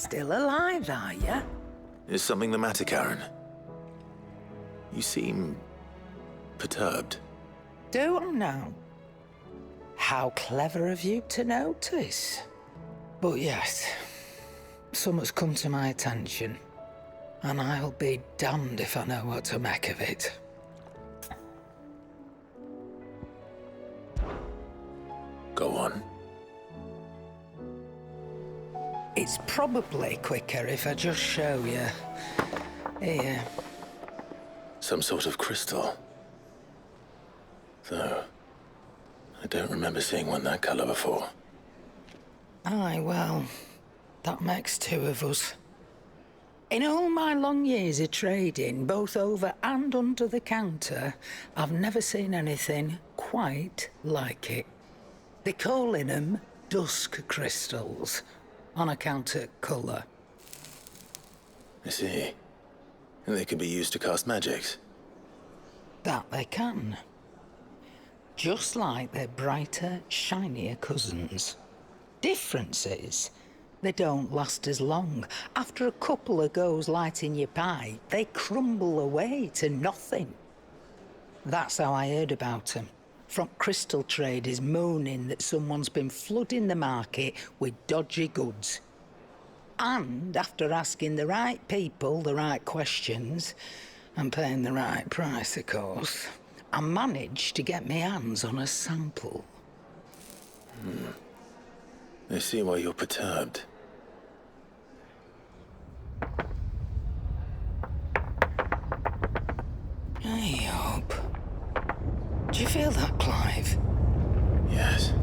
still alive, are you? Is something the matter, Karen? You seem perturbed. Don't know. How clever of you to notice. But yes, something's come to my attention, and I'll be damned if I know what to make of it. Go on. It's probably quicker if I just show you. Here. Some sort of crystal. Though, I don't remember seeing one that colour before. Aye, well, that makes two of us. In all my long years of trading, both over and under the counter, I've never seen anything quite like it. They're calling them dusk crystals, on account of colour. I see. And they could be used to cast magics. That they can. Just like their brighter, shinier cousins. Difference is, they don't last as long. After a couple of goes lighting your pipe, they crumble away to nothing. That's how I heard about them. From crystal traders moaning that someone's been flooding the market with dodgy goods. And after asking the right people the right questions, and paying the right price, of course, I managed to get my hands on a sample. I see why you're perturbed. I hope. Do you feel that, Clive? Yes.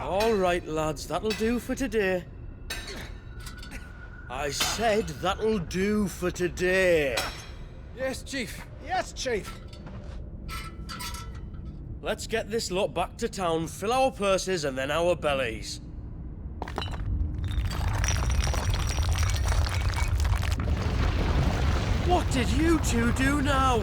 All right, lads, that'll do for today. I said that'll do for today. Yes, Chief. Yes, Chief. Let's get this lot back to town, fill our purses and then our bellies. What did you two do now?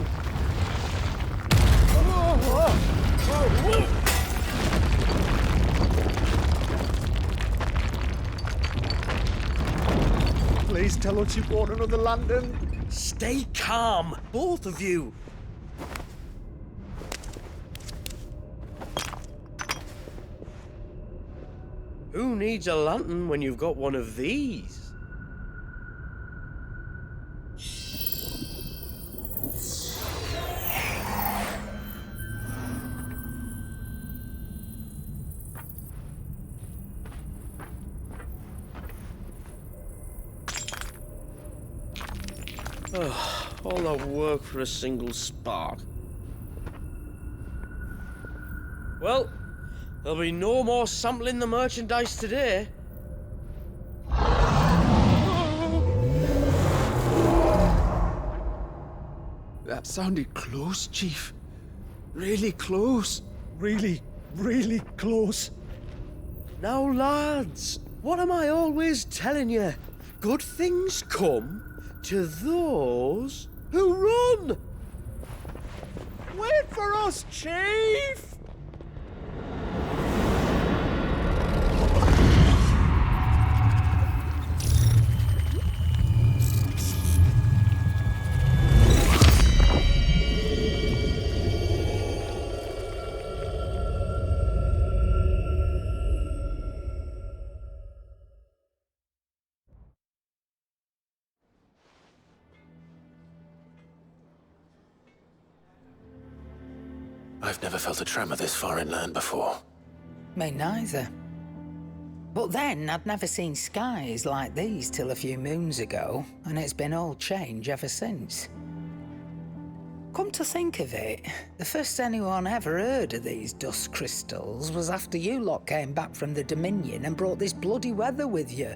Please tell us you bought another London. Stay calm, both of you. Who needs a lantern when you've got one of these? All that work for a single spark. Well, there'll be no more sampling the merchandise today. That sounded close, Chief. Really close. Really, really close. Now, lads, what am I always telling you? good things come to those who run. Wait for us, Chief! I've never felt a tremor this far inland before. Me neither. But then, I'd never seen skies like these till a few moons ago, and it's been all change ever since. Come to think of it, the first anyone ever heard of these dust crystals was after you lot came back from the Dominion and brought this bloody weather with you.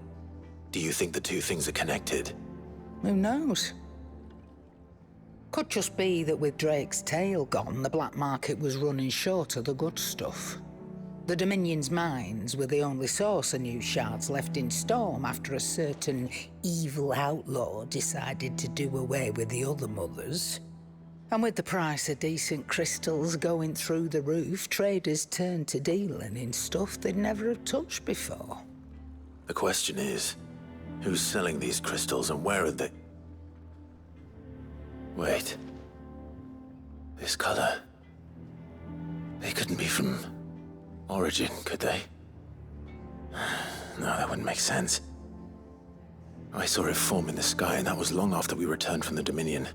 Do you think the two things are connected? Who knows? Could just be that with Drake's tail gone, the black market was running short of the good stuff. The Dominion's mines were the only source of new shards left in Storm after a certain evil outlaw decided to do away with the other mothers. And with the price of decent crystals going through the roof, traders turned to dealing in stuff they'd never have touched before. The question is, who's selling these crystals and where are they? Wait. This color. They couldn't be from Origin, could they? No, that wouldn't make sense. I saw it form in the sky, and that was long after we returned from the Dominion.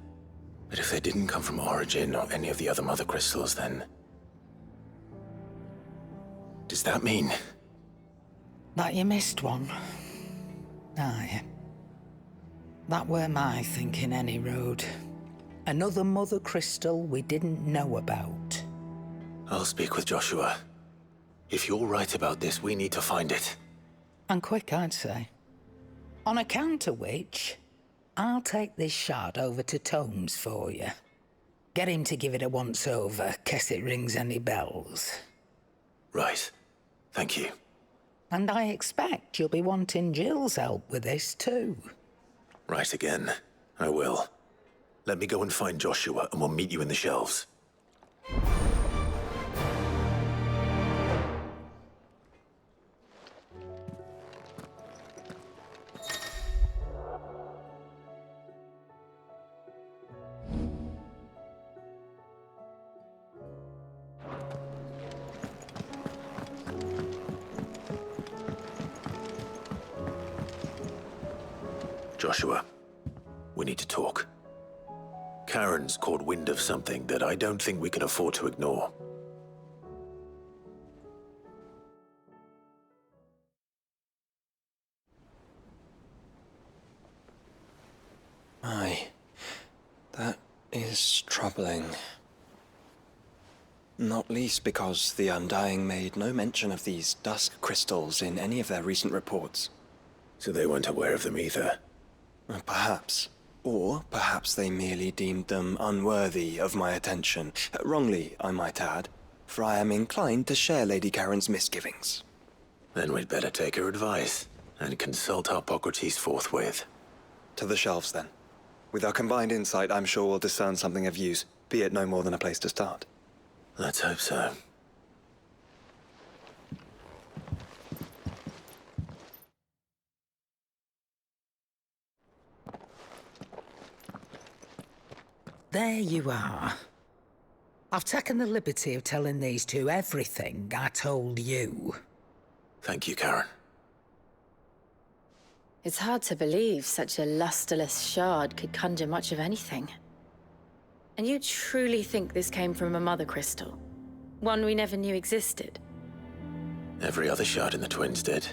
But if they didn't come from Origin or any of the other mother crystals, then... does that mean... That you missed one? Aye. That were my thinking, any road. Another mother crystal we didn't know about. I'll speak with Joshua. If you're right about this, we need to find it. And quick, I'd say. On account of which, I'll take this shard over to Tomes for you. Get him to give it a once-over, case it rings any bells. Right. Thank you. And I expect you'll be wanting Jill's help with this too. Right again. I will. Let me go and find Joshua, and we'll meet you in the shelves. Joshua, we need to talk. Karen's caught wind of something that I don't think we can afford to ignore. Aye, that is troubling. Not least because the Undying made no mention of these dusk crystals in any of their recent reports. So they weren't aware of them either. Perhaps. Or perhaps they merely deemed them unworthy of my attention. Wrongly, I might add, for I am inclined to share Lady Karen's misgivings. Then we'd better take her advice and consult Hippocrates forthwith. To the shelves, then. With our combined insight, I'm sure we'll discern something of use, be it no more than a place to start. Let's hope so. There you are. I've taken the liberty of telling these two everything I told you. Thank you, Karen. It's hard to believe such a lusterless shard could conjure much of anything. And you truly think this came from a mother crystal? One we never knew existed? Every other shard in the Twins did.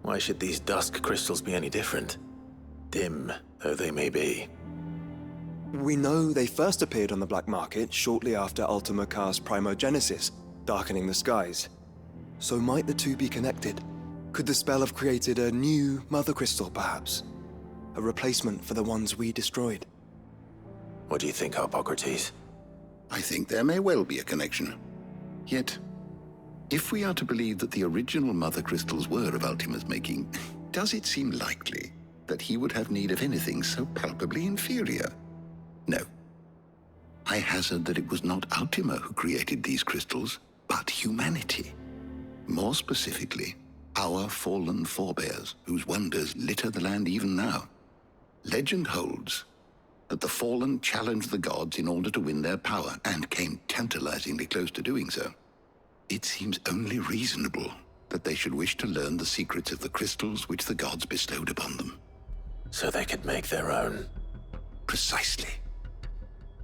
Why should these dusk crystals be any different? Dim though they may be. We know they first appeared on the black market shortly after Ultima Car's primogenesis, darkening the skies. So might the two be connected? Could the spell have created a new mother crystal, perhaps? A replacement for the ones we destroyed? What do you think, Hippocrates? I think there may well be a connection. Yet, if we are to believe that the original mother crystals were of Ultima's making, does it seem likely? that he would have need of anything so palpably inferior. No. I hazard that it was not Ultima who created these crystals, but humanity. More specifically, our fallen forebears, whose wonders litter the land even now. Legend holds that the fallen challenged the gods in order to win their power, and came tantalizingly close to doing so. It seems only reasonable that they should wish to learn the secrets of the crystals which the gods bestowed upon them. So they could make their own. Precisely.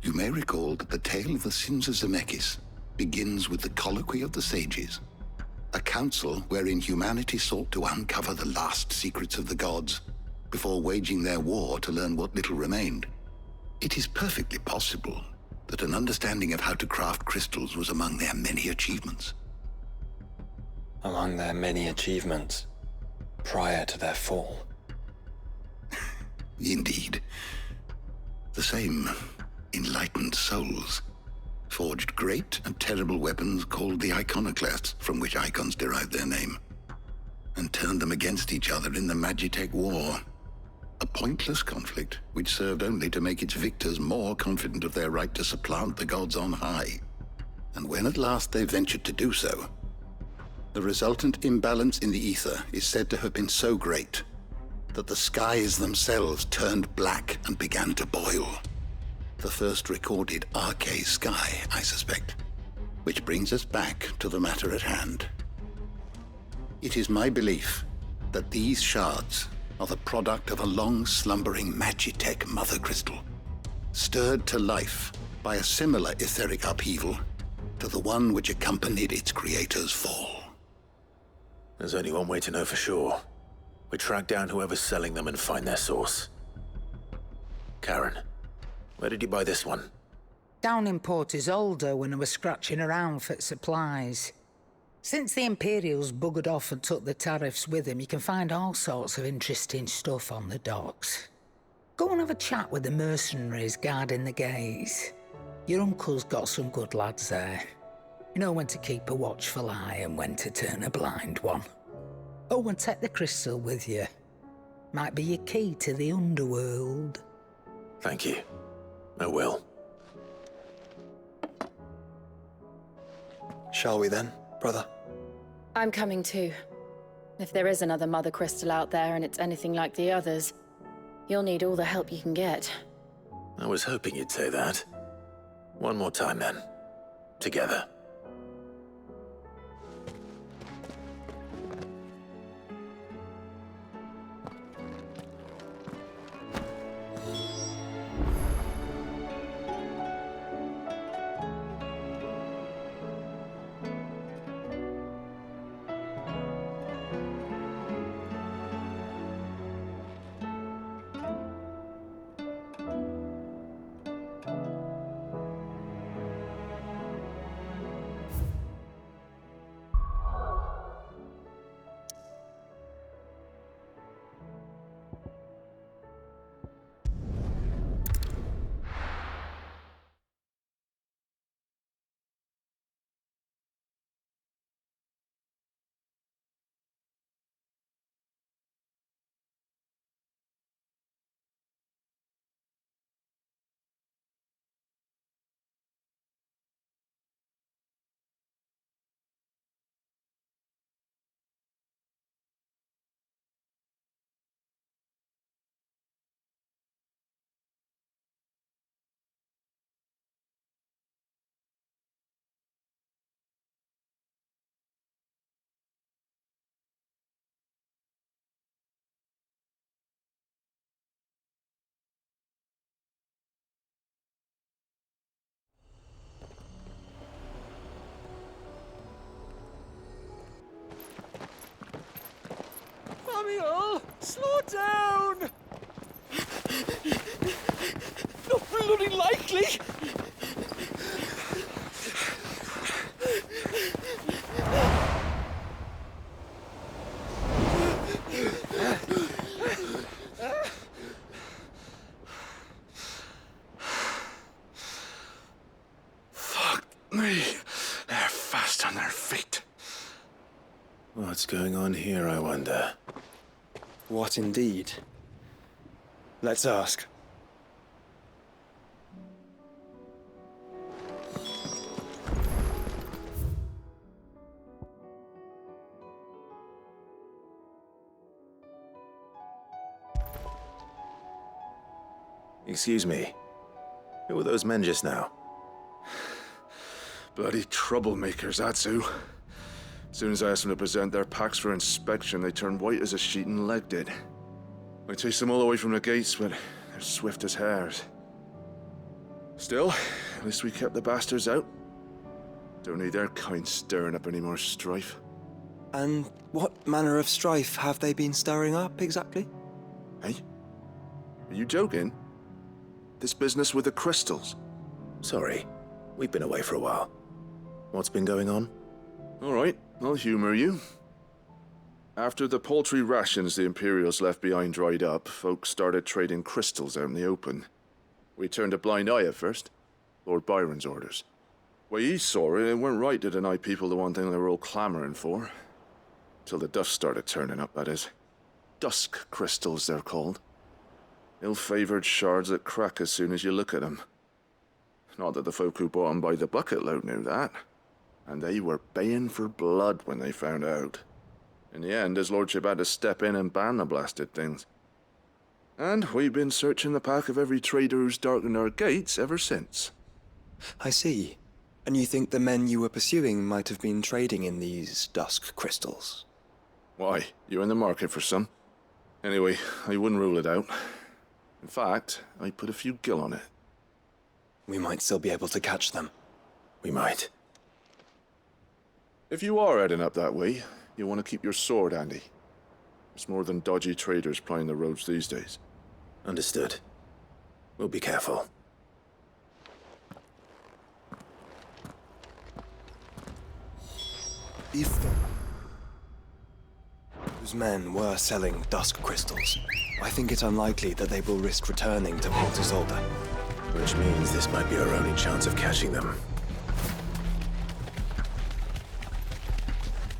You may recall that the tale of the sins of Zemeckis begins with the colloquy of the sages, a council wherein humanity sought to uncover the last secrets of the gods before waging their war to learn what little remained. It is perfectly possible that an understanding of how to craft crystals was among their many achievements. Among their many achievements prior to their fall. Indeed. The same enlightened souls forged great and terrible weapons called the iconoclasts, from which icons derived their name, and turned them against each other in the Magitech War. A pointless conflict which served only to make its victors more confident of their right to supplant the gods on high. And when at last they ventured to do so, the resultant imbalance in the ether is said to have been so great that the skies themselves turned black and began to boil. The first recorded arcane sky, I suspect. Which brings us back to the matter at hand. It is my belief that these shards are the product of a long-slumbering Magitech mother crystal, stirred to life by a similar etheric upheaval to the one which accompanied its creator's fall. There's only one way to know for sure. We track down whoever's selling them and find their source. Karen, where did you buy this one? Down in Port Isolde when I was scratching around for supplies. Since the Imperials buggered off and took the tariffs with them, you can find all sorts of interesting stuff on the docks. Go and have a chat with the mercenaries guarding the gates. Your uncle's got some good lads there. You know when to keep a watchful eye and when to turn a blind one. Oh, and take the crystal with you. Might be your key to the underworld. Thank you. I will. Shall we then, brother? I'm coming too. If there is another mother crystal out there and it's anything like the others, you'll need all the help you can get. I was hoping you'd say that. One more time then. Together. Samuel, slow down! Not bloody likely! Fuck me. They're fast on their feet. What's going on here, I wonder? What indeed? Let's ask. Excuse me. Who were those men just now? Bloody troublemakers, that's who. As soon as I asked them to present their packs for inspection, they turned white as a sheet and legged it. I chased them all away from the gates, but they're swift as hares. Still, at least we kept the bastards out. Don't need their kind stirring up any more strife. And what manner of strife have they been stirring up, exactly? Hey? Are you joking? This business with the crystals? Sorry, we've been away for a while. What's been going on? All right, I'll humor you. After the paltry rations the Imperials left behind dried up, folks started trading crystals out in the open. We turned a blind eye at first. Lord Byron's orders. Way he saw it, it weren't right to deny people the one thing they were all clamoring for. Till the dust started turning up, that is. Dusk crystals, they're called. Ill-favored shards that crack as soon as you look at them. Not that the folk who bought them by the bucket load knew that. And they were baying for blood when they found out. In the end, his lordship had to step in and ban the blasted things. And we've been searching the pack of every trader who's darkened our gates ever since. I see. And you think the men you were pursuing might have been trading in these dusk crystals? Why, you're in the market for some. Anyway, I wouldn't rule it out. In fact, I put a few gil on it. We might still be able to catch them. We might. If you are heading up that way, you'll want to keep your sword handy. It's more than dodgy traders plying the roads these days. Understood. We'll be careful. If those men were selling dusk crystals, I think it unlikely that they will risk returning to Port Isolde. Which means this might be our only chance of catching them.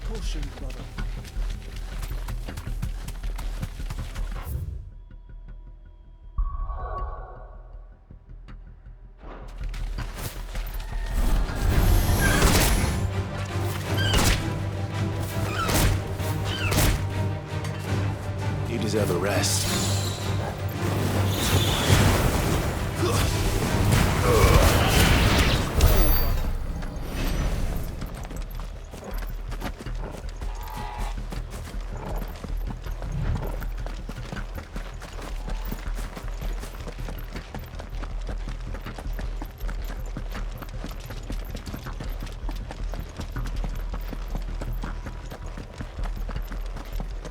Caution, brother. You deserve a rest.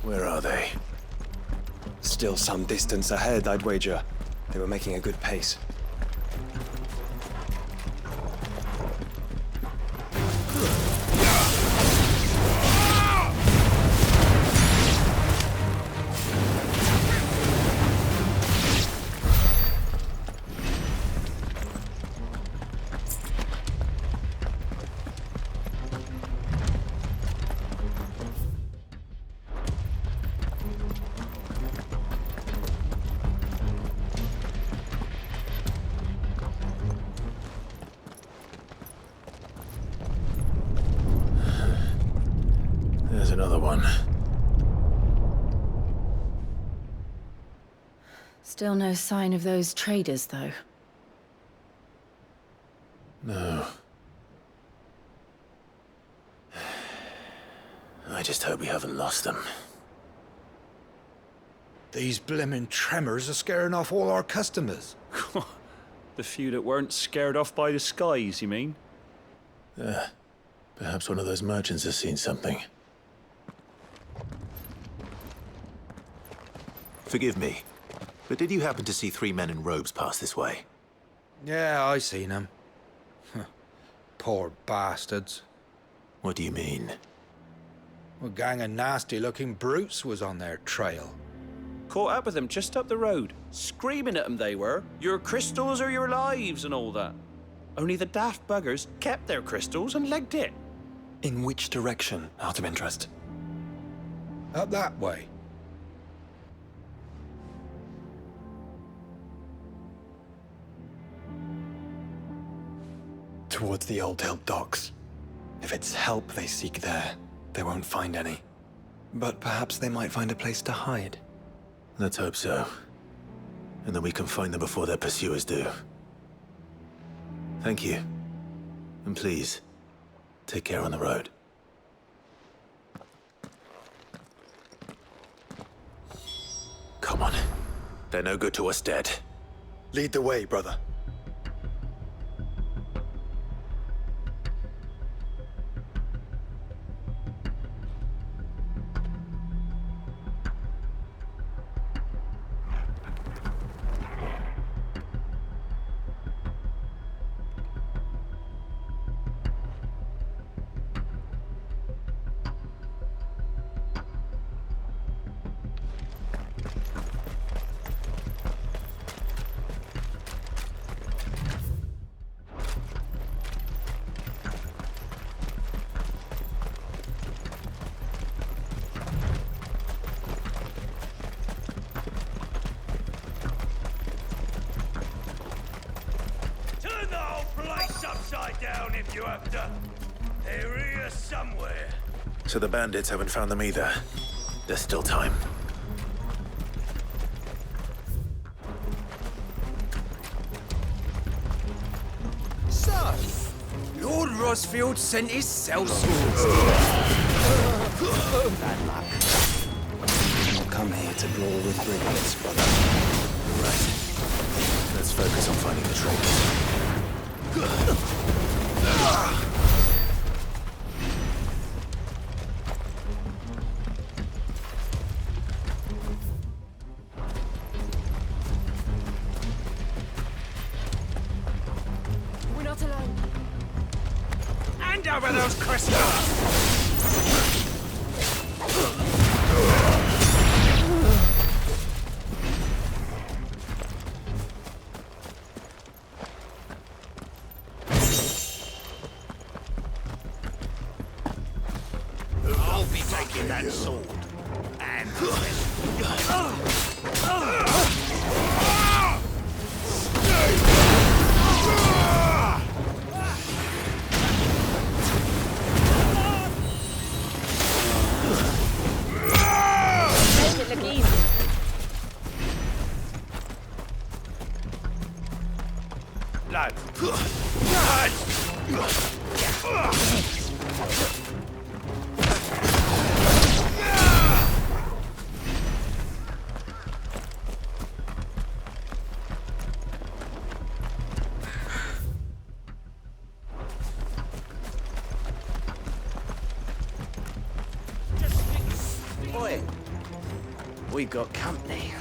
Where are they? Still some distance ahead, I'd wager. They were making a good pace. There's another one. Still no sign of those traders, though. No. I just hope we haven't lost them. These blimmin' tremors are scaring off all our customers. The few that weren't scared off by the skies, you mean? Perhaps one of those merchants has seen something. Forgive me, but did you happen to see 3 men in robes pass this way? Yeah, I seen them. Poor bastards. What do you mean? A gang of nasty-looking brutes was on their trail. Caught up with them just up the road, screaming at them they were. Your crystals or your lives and all that. Only the daft buggers kept their crystals and legged it. In which direction, out of interest? Up that way. Towards the Old Hill docks. If it's help they seek there, they won't find any. But perhaps they might find a place to hide. Let's hope so. And that we can find them before their pursuers do. Thank you. And please, take care on the road. Come on. They're no good to us dead. Lead the way, brother. So the bandits haven't found them either. There's still time. So, Lord Rosfield sent his sellswords. Bad luck. I'll come here to brawl with brigands, brother. Right. Let's focus on finding the traitors. We're not alone. Hand over those crystals! I'll be taking that sword. And Make it look easy. lad. Boy, we got company.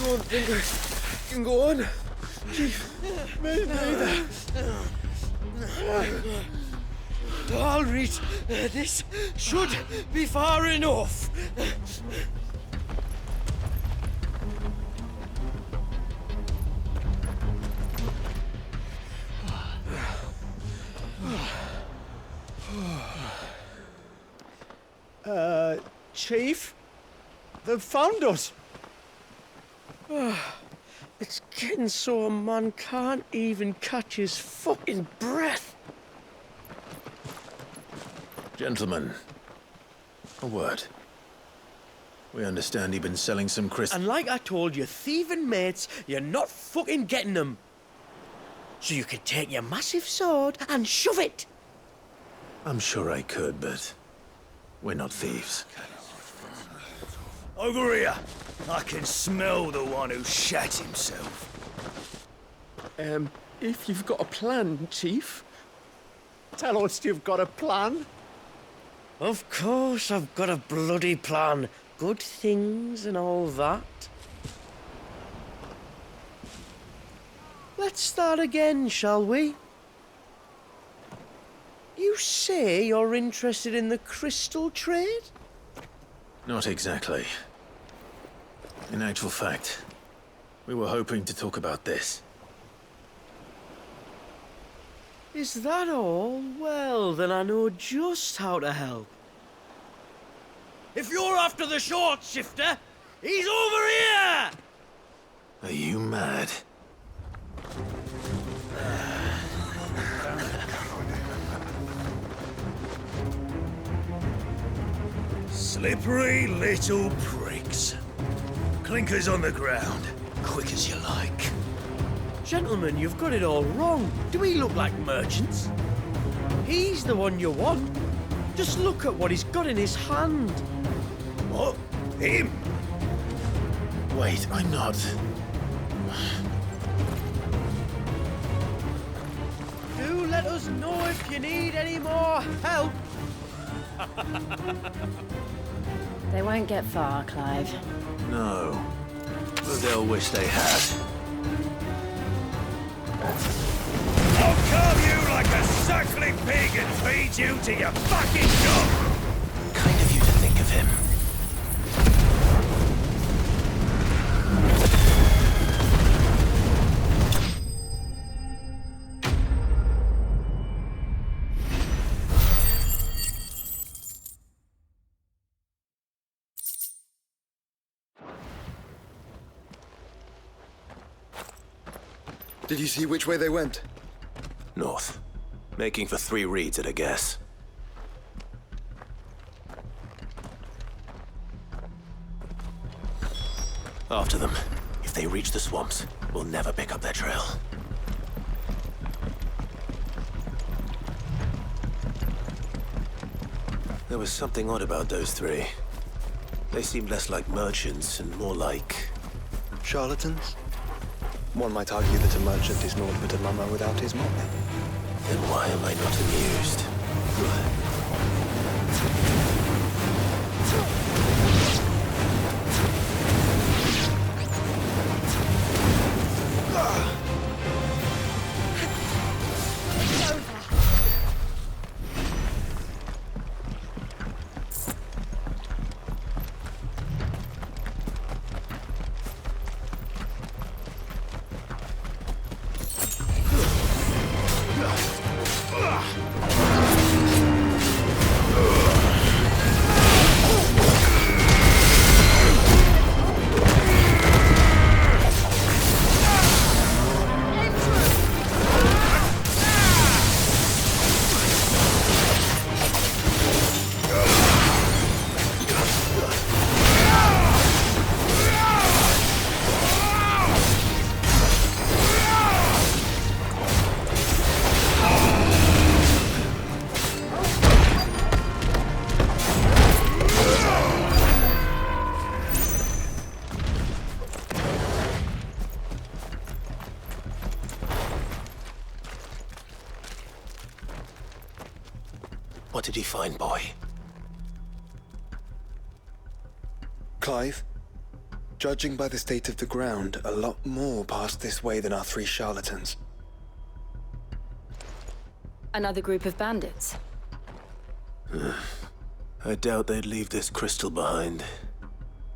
Don't think I can go on. Chief, me neither. I'll reach. This should be far enough. Chief? They've found us. It's getting so a man can't even catch his fucking breath. Gentlemen, a word. We understand you've been selling some crystals. And like I told your thieving mates, you're not fucking getting them. So you can take your massive sword and shove it. I'm sure I could, but we're not thieves. Over here. I can smell the one who shat himself. If you've got a plan, Chief. Tell us you've got a plan. Of course I've got a bloody plan. Good things and all that. Let's start again, shall we? You say you're interested in the crystal trade? Not exactly. In actual fact, we were hoping to talk about this. Is that all? Well, then I know just how to help. If you're after the short shifter, he's over here! Are you mad? Slippery little pricks. Clinkers on the ground, quick as you like. Gentlemen, you've got it all wrong. Do we look like merchants? He's the one you want. Just look at what he's got in his hand. What? Him? Wait, I'm not. Do let us know if you need any more help. They won't get far, Clive. No. But they'll wish they had. I'll carve you like a suckling pig and feed you to your fucking dog! Kind of you to think of him. Did you see which way they went? North. Making for 3 reads at a guess. After them. If they reach the swamps, we'll never pick up their trail. There was something odd about those 3. They seemed less like merchants and more like... Charlatans? One might argue that a merchant is naught but a mummer without his money. Then why am I not amused? What did he find, boy? Clive, judging by the state of the ground, a lot more passed this way than our 3 charlatans. Another group of bandits. I doubt they'd leave this crystal behind.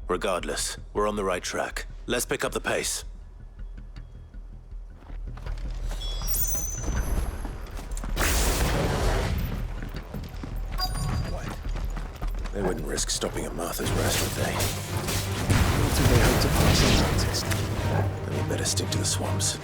Regardless, we're on the right track. Let's pick up the pace. They wouldn't risk stopping at Martha's Rest, would they? What do they hope to pass unnoticed? Then we better stick to the swamps.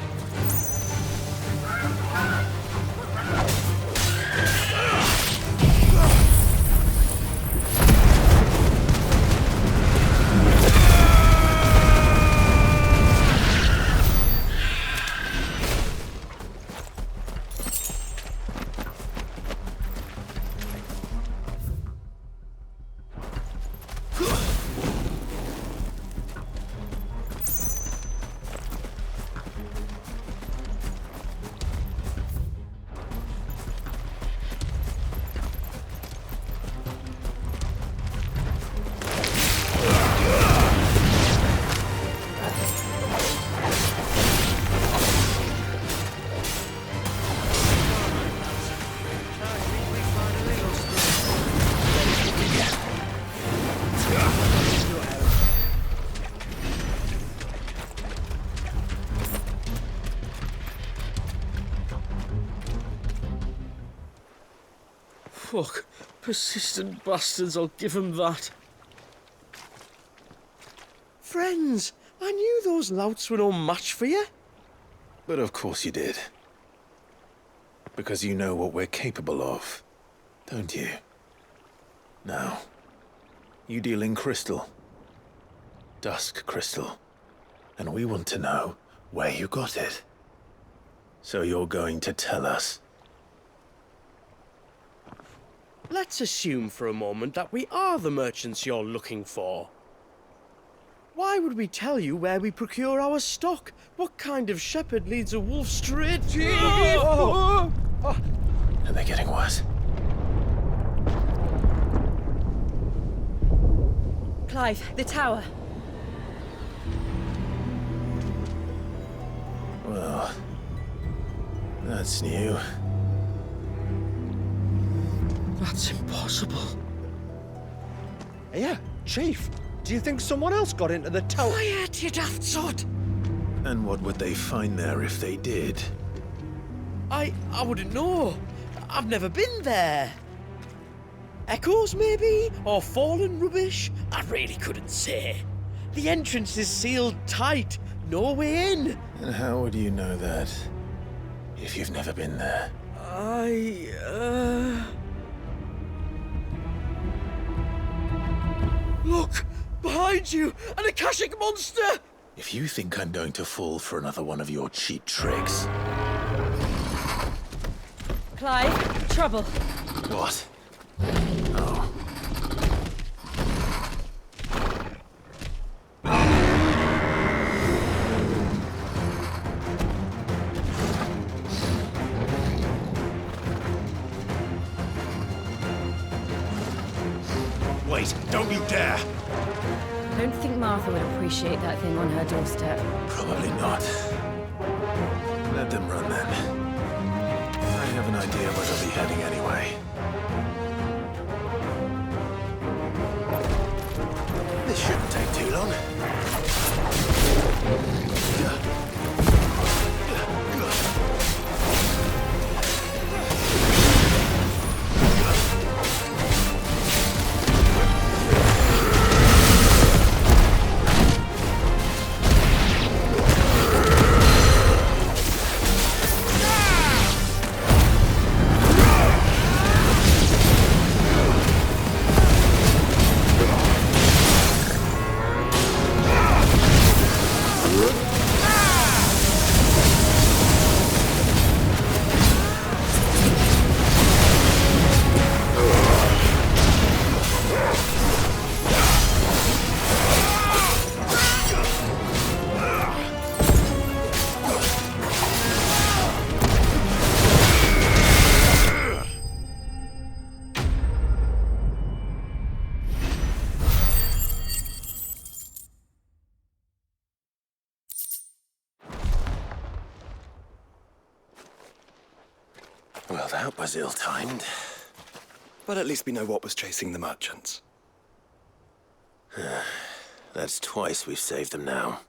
Fuck. Persistent bastards, I'll give 'em that. Friends, I knew those louts were no match for you. But of course you did. Because you know what we're capable of, don't you? Now, you deal in crystal. Dusk crystal. And we want to know where you got it. So you're going to tell us? Let's assume for a moment that we are the merchants you're looking for. Why would we tell you where we procure our stock? What kind of shepherd leads a wolf straight to... Are they getting worse? Clive, the tower. Well, that's new. That's impossible. Yeah, Chief. Do you think someone else got into the tower? Quiet, you daft sod! And what would they find there if they did? I wouldn't know. I've never been there. Echoes, maybe? Or fallen rubbish? I really couldn't say. The entrance is sealed tight. No way in. And how would you know that if you've never been there? Look! Behind you! An Akashic monster! If you think I'm going to fall for another one of your cheap tricks... Clive, trouble. What? Oh. Wait, don't you dare! I don't think Martha would appreciate that thing on her doorstep. Probably not. Let them run then. I have an idea where they'll be heading anyway. This shouldn't take too long. Well, that was ill-timed. But at least we know what was chasing the merchants. That's twice we've saved them now.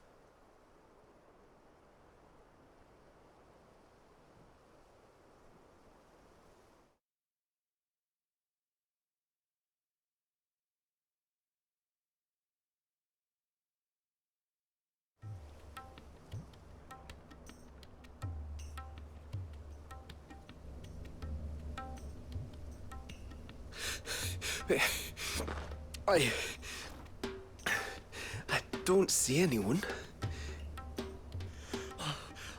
I don't see anyone.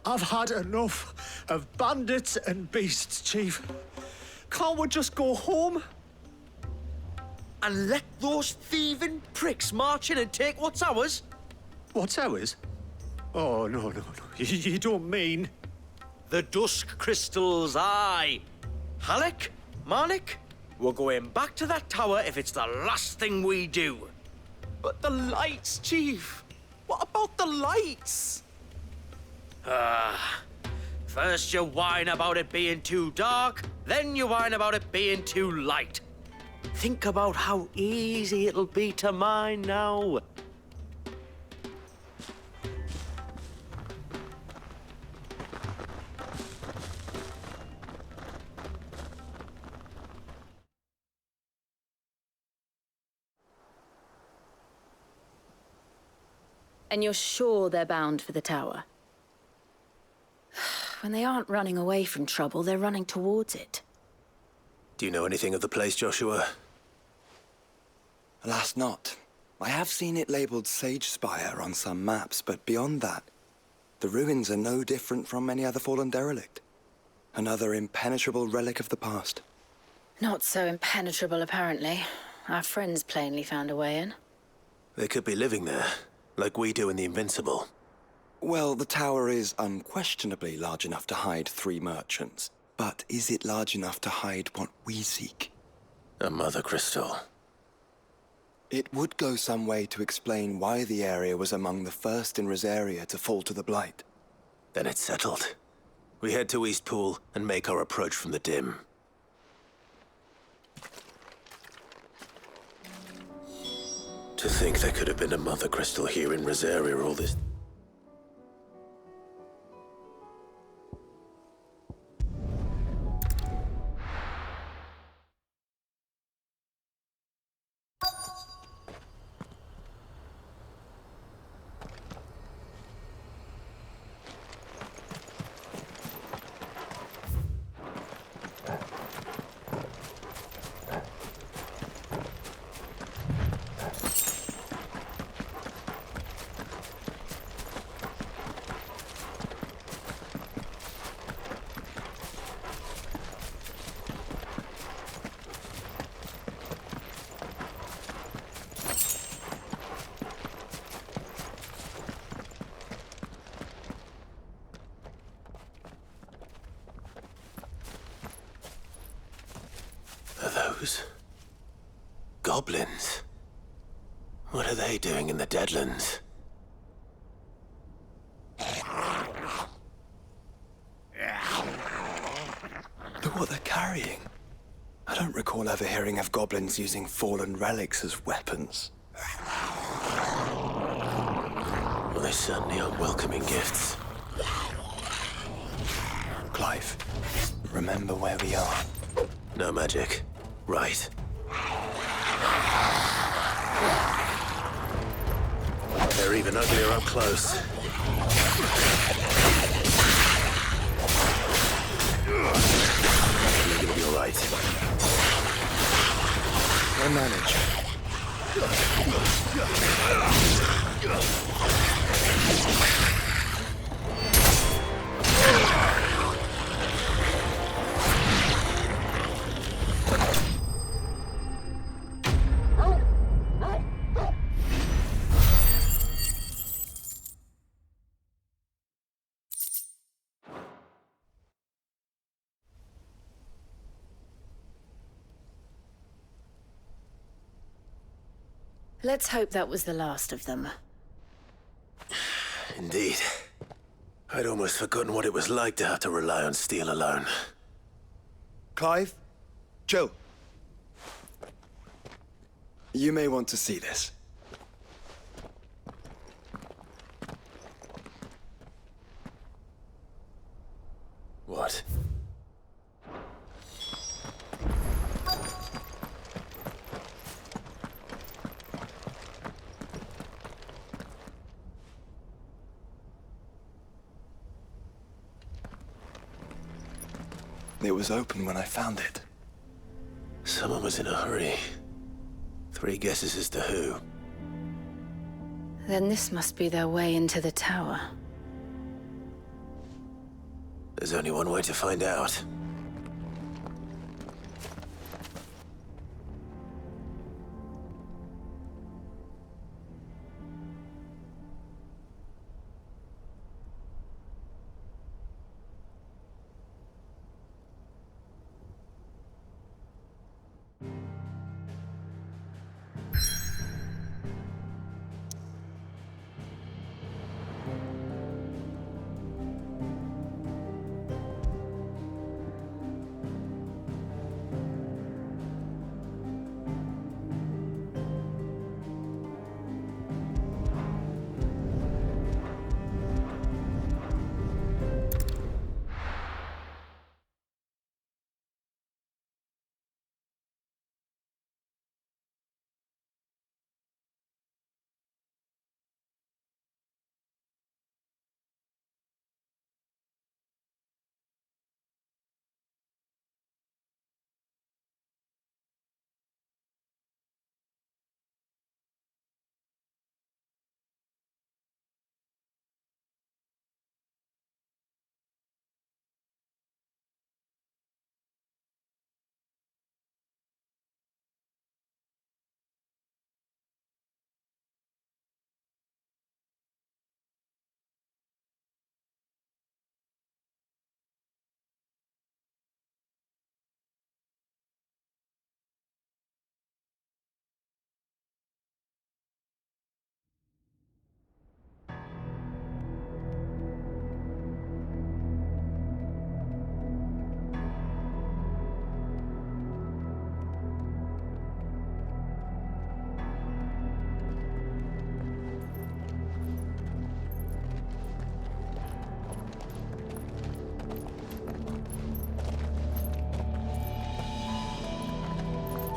I've had enough of bandits and beasts, Chief. Can't we just go home? And let those thieving pricks march in and take what's ours? What's ours? Oh, no. You don't mean... The dusk crystals, aye. Halleck, Marnik, we're going back to that tower if it's the last thing we do. But the lights, Chief. What about the lights? First you whine about it being too dark, then you whine about it being too light. Think about how easy it'll be to mine now. And you're sure they're bound for the tower? When they aren't running away from trouble, they're running towards it. Do you know anything of the place, Joshua? Alas, not. I have seen it labeled Sage Spire on some maps, but beyond that, the ruins are no different from any other fallen derelict. Another impenetrable relic of the past. Not so impenetrable, apparently. Our friends plainly found a way in. They could be living there, like we do in the Invincible. Well, the tower is unquestionably large enough to hide 3 merchants. But is it large enough to hide what we seek? A mother crystal. It would go some way to explain why the area was among the first in Rosaria to fall to the Blight. Then it's settled. We head to Eastpool and make our approach from the dim. To think there could have been a mother crystal here in Rosaria all this... Goblins? What are they doing in the Deadlands? Look what they're carrying. I don't recall ever hearing of goblins using fallen relics as weapons. Well, they certainly aren't welcoming gifts. Clive, remember where we are. No magic. Right. They're even uglier up close. You're gonna be all right. I'll manage. Let's hope that was the last of them. Indeed. I'd almost forgotten what it was like to have to rely on steel alone. Clive, chill. You may want to see this. What? It was open when I found it. Someone was in a hurry. 3 guesses as to who. Then this must be their way into the tower. There's only one way to find out.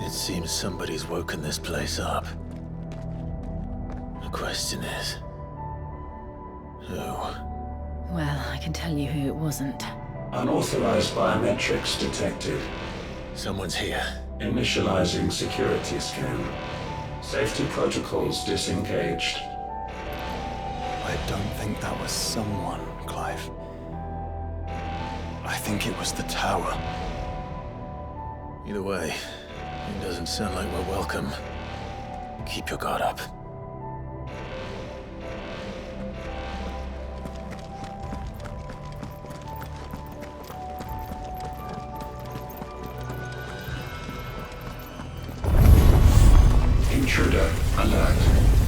It seems somebody's woken this place up. The question is... who? Well, I can tell you who it wasn't. Unauthorized biometrics detected. Someone's here. Initializing security scan. Safety protocols disengaged. I don't think that was someone, Clive. I think it was the tower. Either way, it doesn't sound like we're welcome. Keep your guard up. Intruder alert.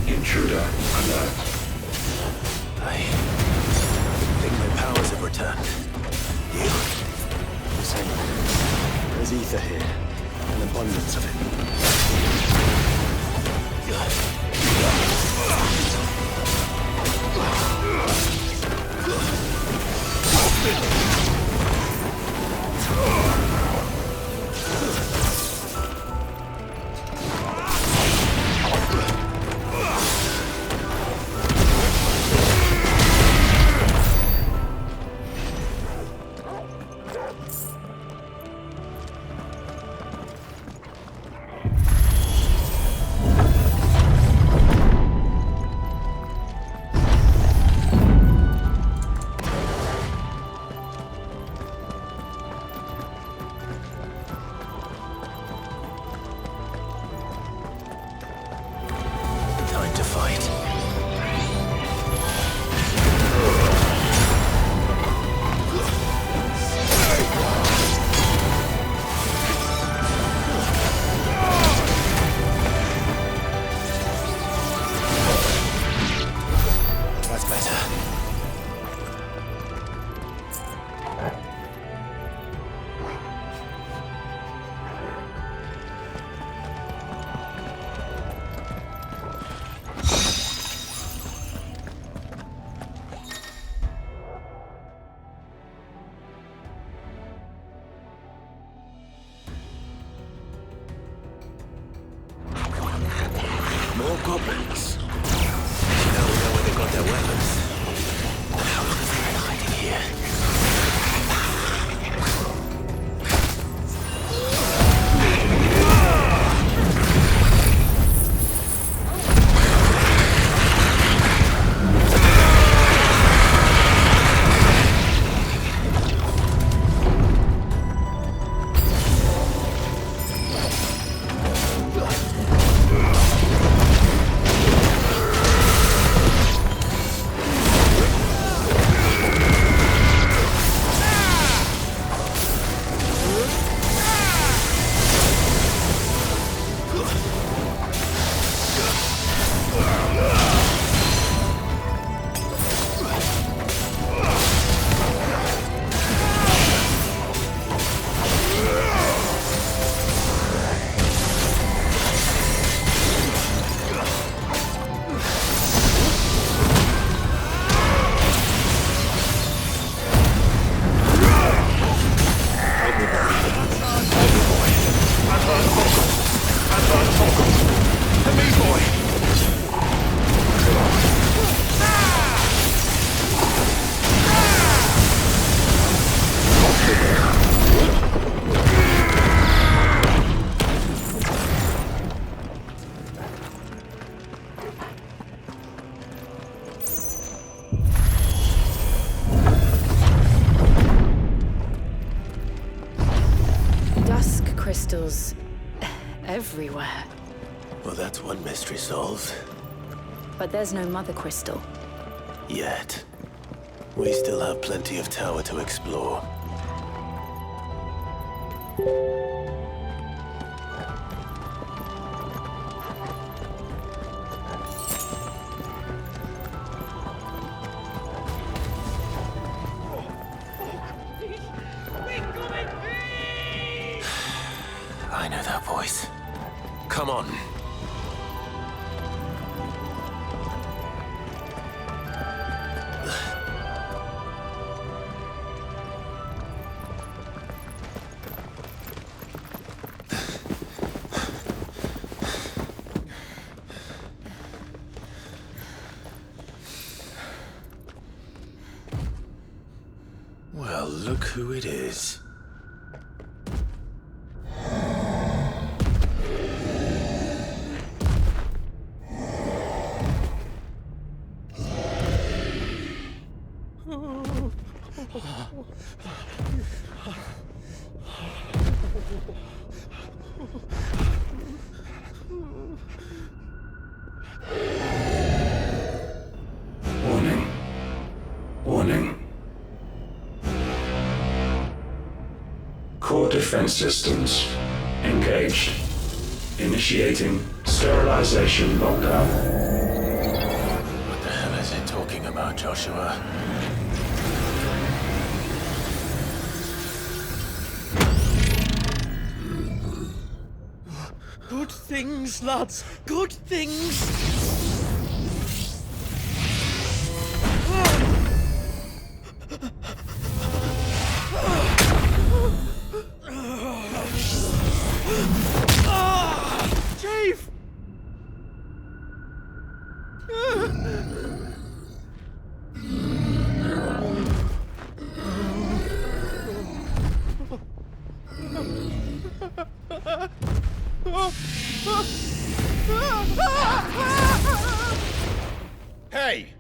Intruder alert. I think my powers have returned. You? The same. There's ether here. An abundance of it. Time to fight. That's better. More goblins. Now we know where they got their weapons. How long have they been hiding here? Crystals everywhere. Well, that's one mystery solved. But there's no mother crystal. Yet. We still have plenty of tower to explore. I know that voice. Come on. who it is. Warning. Warning. Core defense systems engaged. Initiating sterilization lockdown. What the hell is it talking about, Joshua? Good things, lads. Good things. Chief! Hey!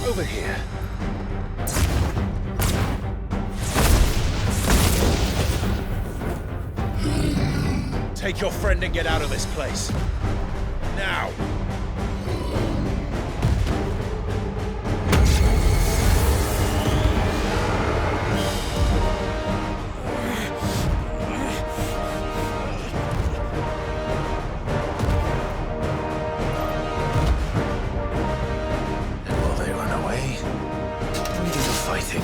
Over here. Take your friend and get out of this place. Now! And while they run away, we do the fighting.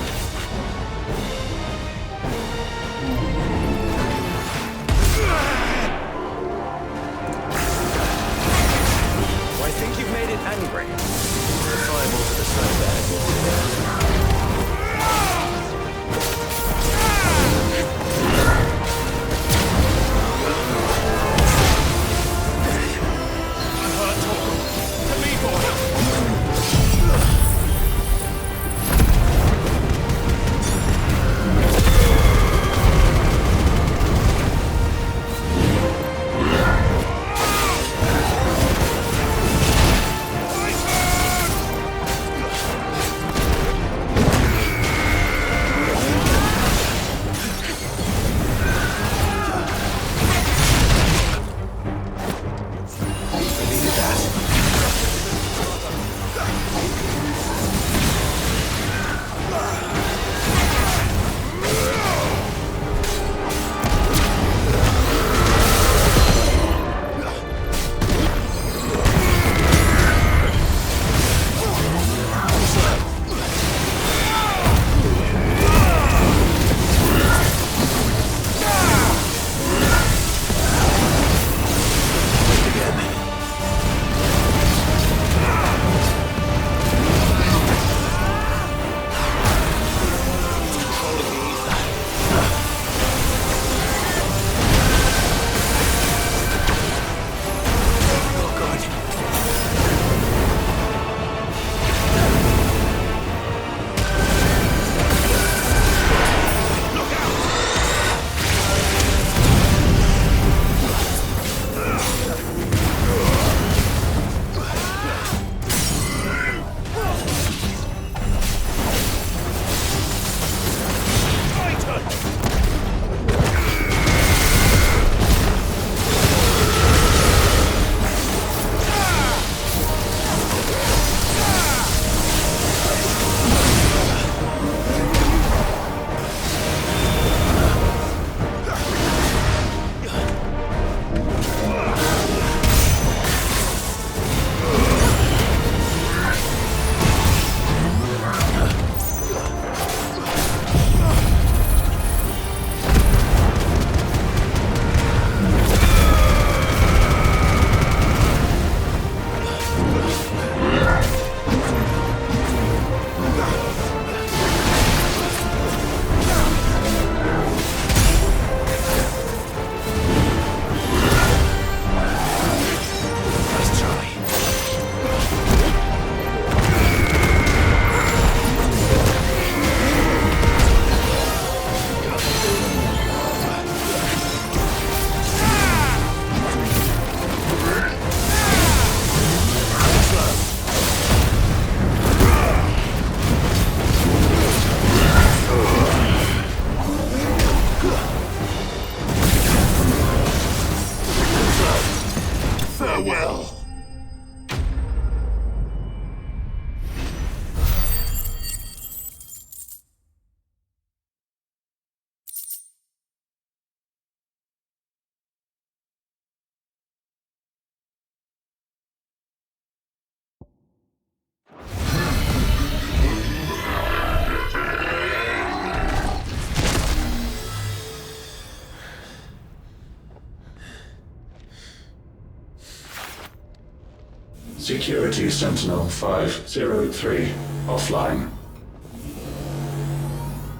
Security Sentinel 503 offline.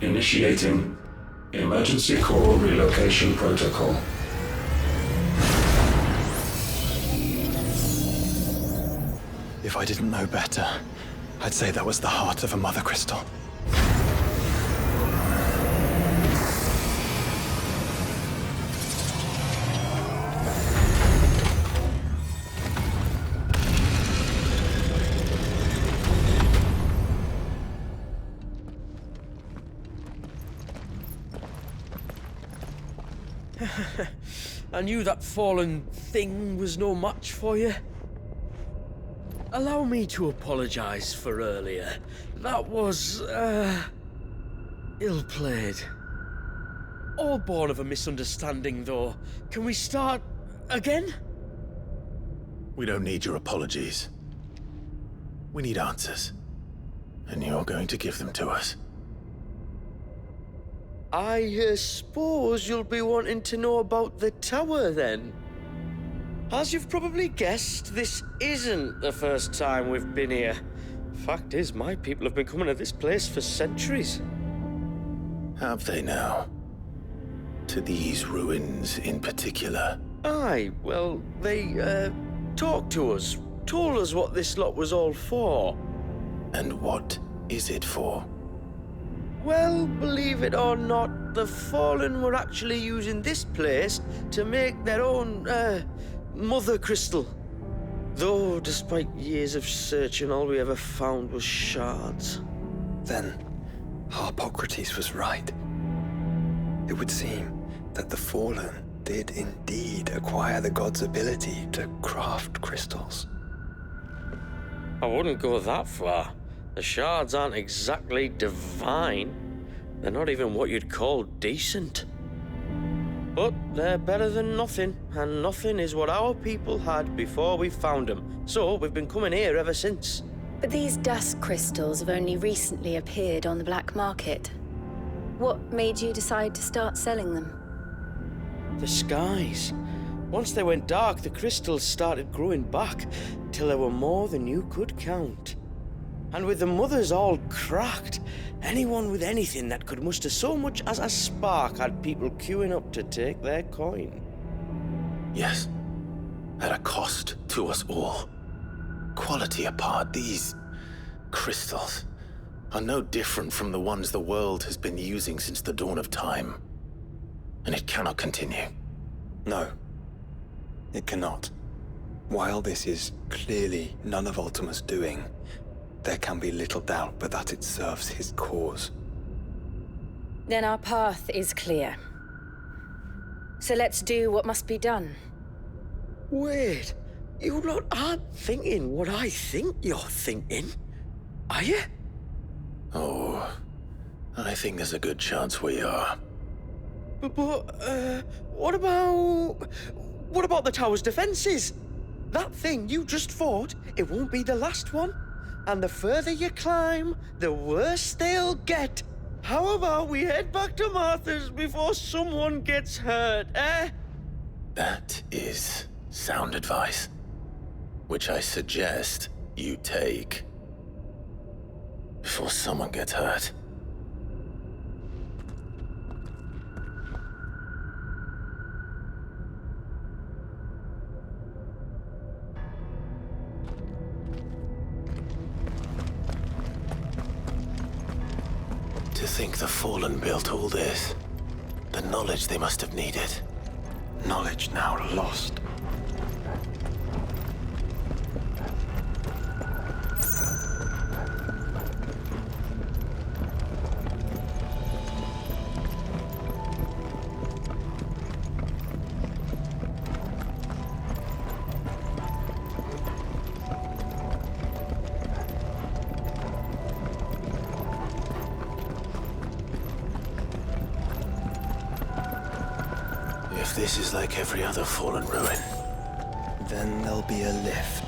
Initiating Emergency Core Relocation Protocol. If I didn't know better, I'd say that was the heart of a mother crystal. I knew that fallen thing was no match for you. Allow me to apologize for earlier. That was, ill-played. All born of a misunderstanding, though. Can we start again? We don't need your apologies. We need answers. And you're going to give them to us. I suppose you'll be wanting to know about the tower, then. As you've probably guessed, this isn't the first time we've been here. Fact is, my people have been coming to this place for centuries. Have they now? To these ruins in particular? Aye, well, they, talked to us, told us what this lot was all for. And what is it for? Well, believe it or not, the Fallen were actually using this place to make their own, mother crystal. Though, despite years of searching, all we ever found was shards. Then, Harpocrates was right. It would seem that the Fallen did indeed acquire the god's ability to craft crystals. I wouldn't go that far. The shards aren't exactly divine. They're not even what you'd call decent. But they're better than nothing, and nothing is what our people had before we found them. So we've been coming here ever since. But these dust crystals have only recently appeared on the black market. What made you decide to start selling them? The skies. Once they went dark, the crystals started growing back, till there were more than you could count. And with the mothers all cracked, anyone with anything that could muster so much as a spark had people queuing up to take their coin. Yes, at a cost to us all. Quality apart, these crystals are no different from the ones the world has been using since the dawn of time. And it cannot continue. No, it cannot. While this is clearly none of Ultima's doing, there can be little doubt but that it serves his cause. Then our path is clear. So let's do what must be done. Wait, you lot aren't thinking what I think you're thinking, are you? Oh, I think there's a good chance we are. But what about the tower's defenses? That thing you just fought, it won't be the last one. And the further you climb, the worse they'll get. How about we head back to Martha's before someone gets hurt, eh? That is sound advice, which I suggest you take before someone gets hurt. To think the Fallen built all this, the knowledge they must have needed. Knowledge now lost. If this is like every other Fallen ruin, Then there'll be a lift.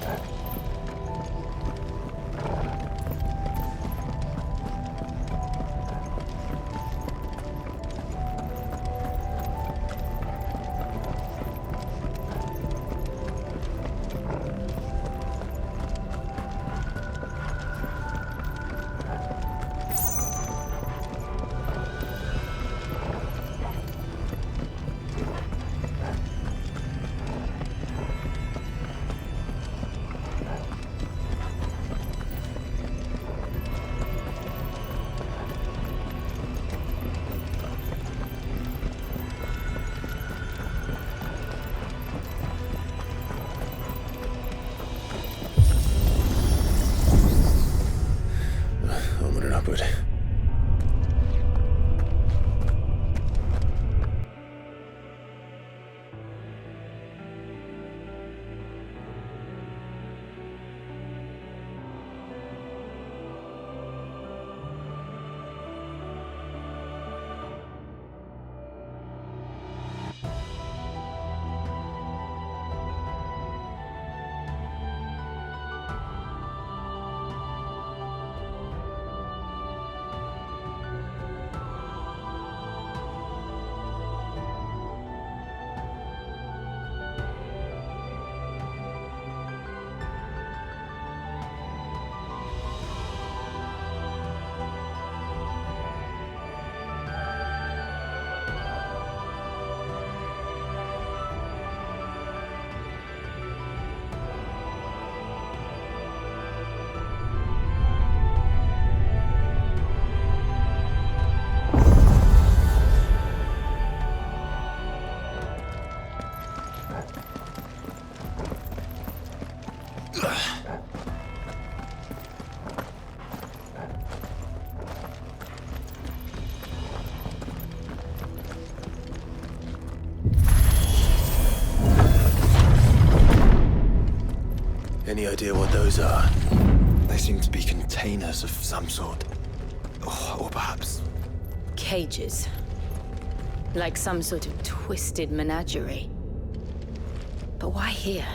Any idea what those are? They seem to be containers of some sort. Or perhaps... Cages. Like some sort of twisted menagerie. But why here?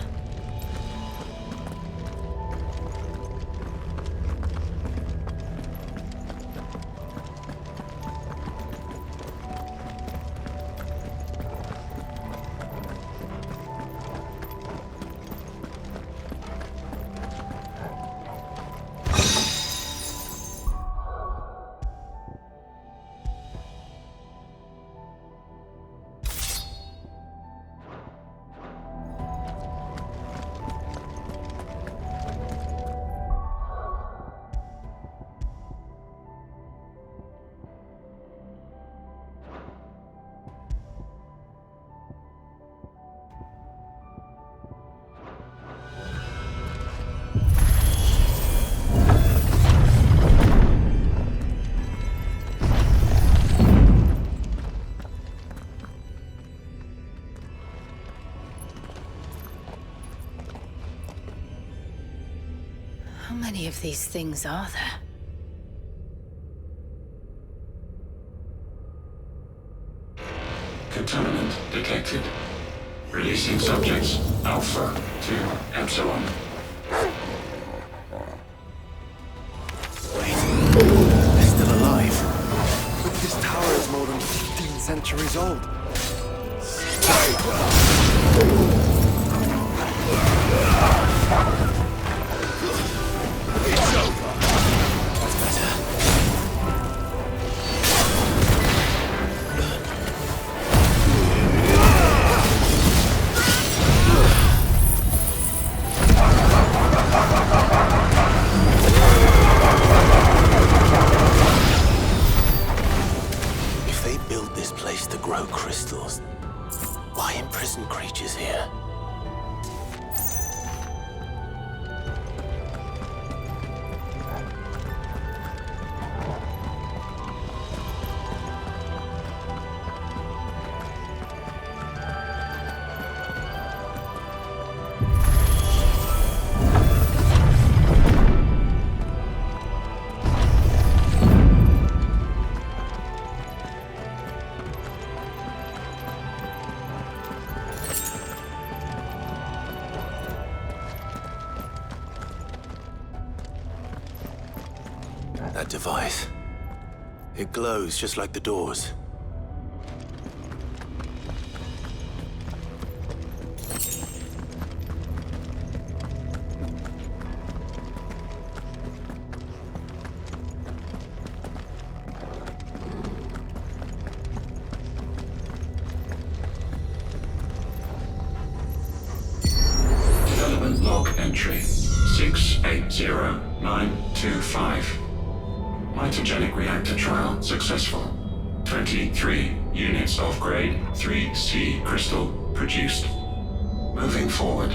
How many of these things are there? Contaminant detected. Releasing subjects Alpha to Epsilon. They're still alive. But this tower is more than 15 centuries old. It's over. That's better. If they built this place to grow crystals, why imprison creatures here? That device. It glows just like the doors. Development log entry 680925. Mitogenic reactor trial successful. 23 units of grade 3C crystal produced. Moving forward,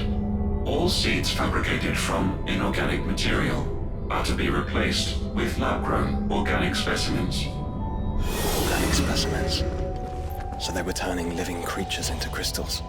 all seeds fabricated from inorganic material are to be replaced with lab-grown organic specimens. Organic specimens. So they were turning living creatures into crystals.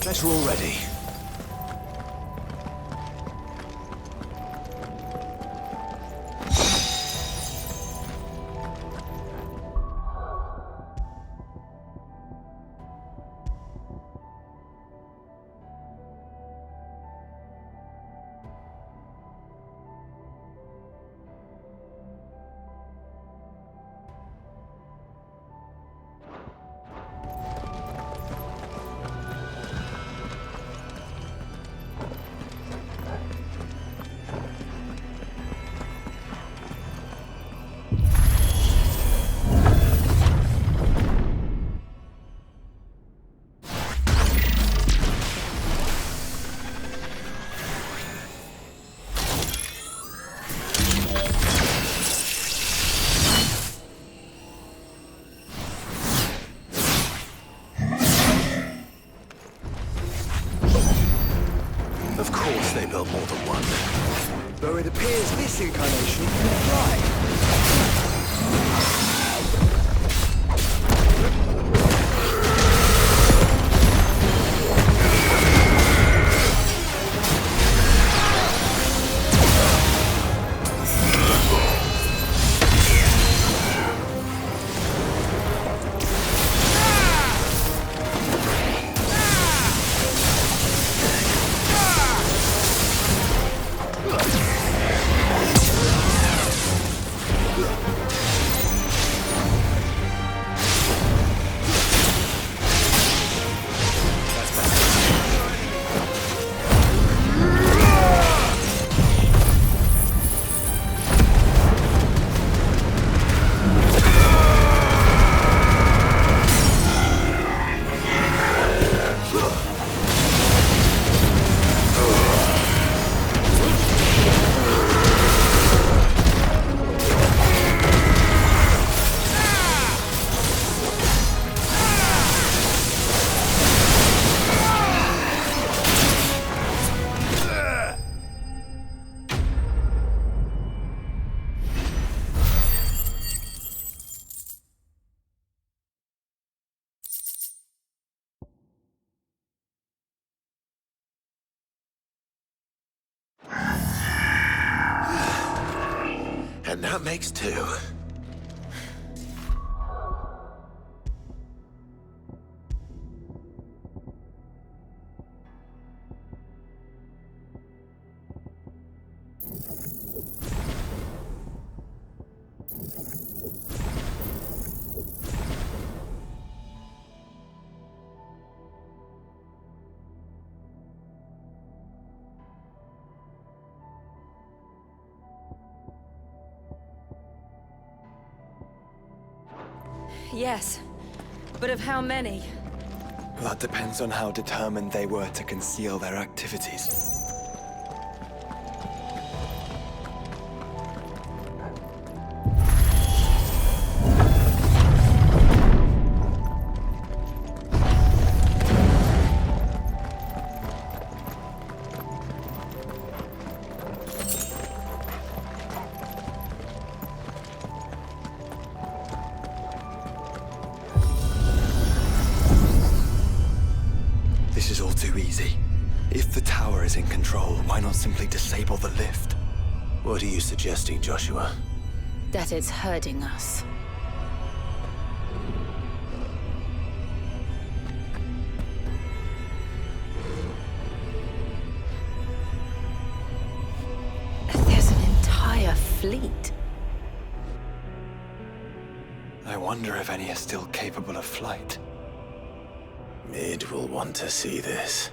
Better already. Of course they built more than one. Though it appears this incarnation can fly. And that makes two. Yes, but of how many? That depends on how determined they were to conceal their activities. This is all too easy. If the tower is in control, why not simply disable the lift? What are you suggesting, Joshua? That it's hurting us. There's an entire fleet. I wonder if any are still capable of flight. Mid will want to see this.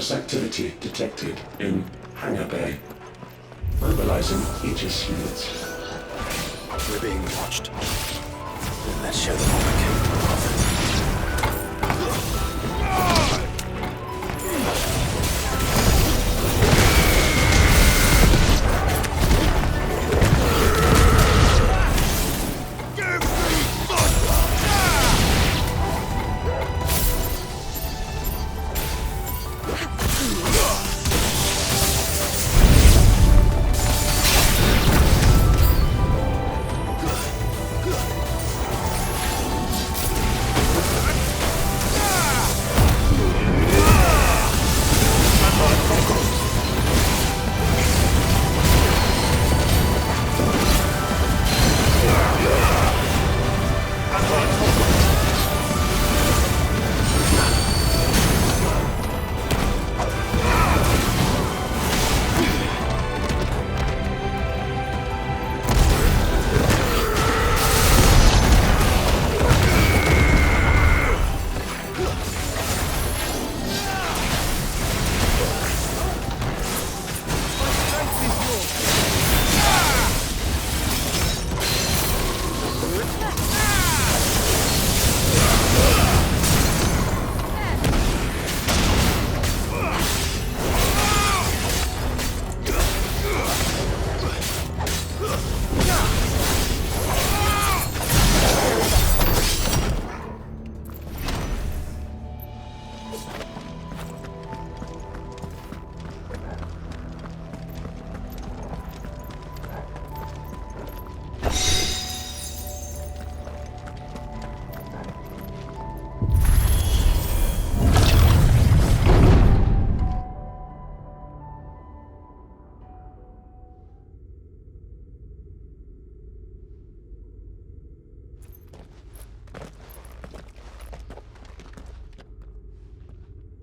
Anomalous activity detected in Hangar Bay. Mobilizing Aegis units. We're being watched. Let's show them what we're capable of.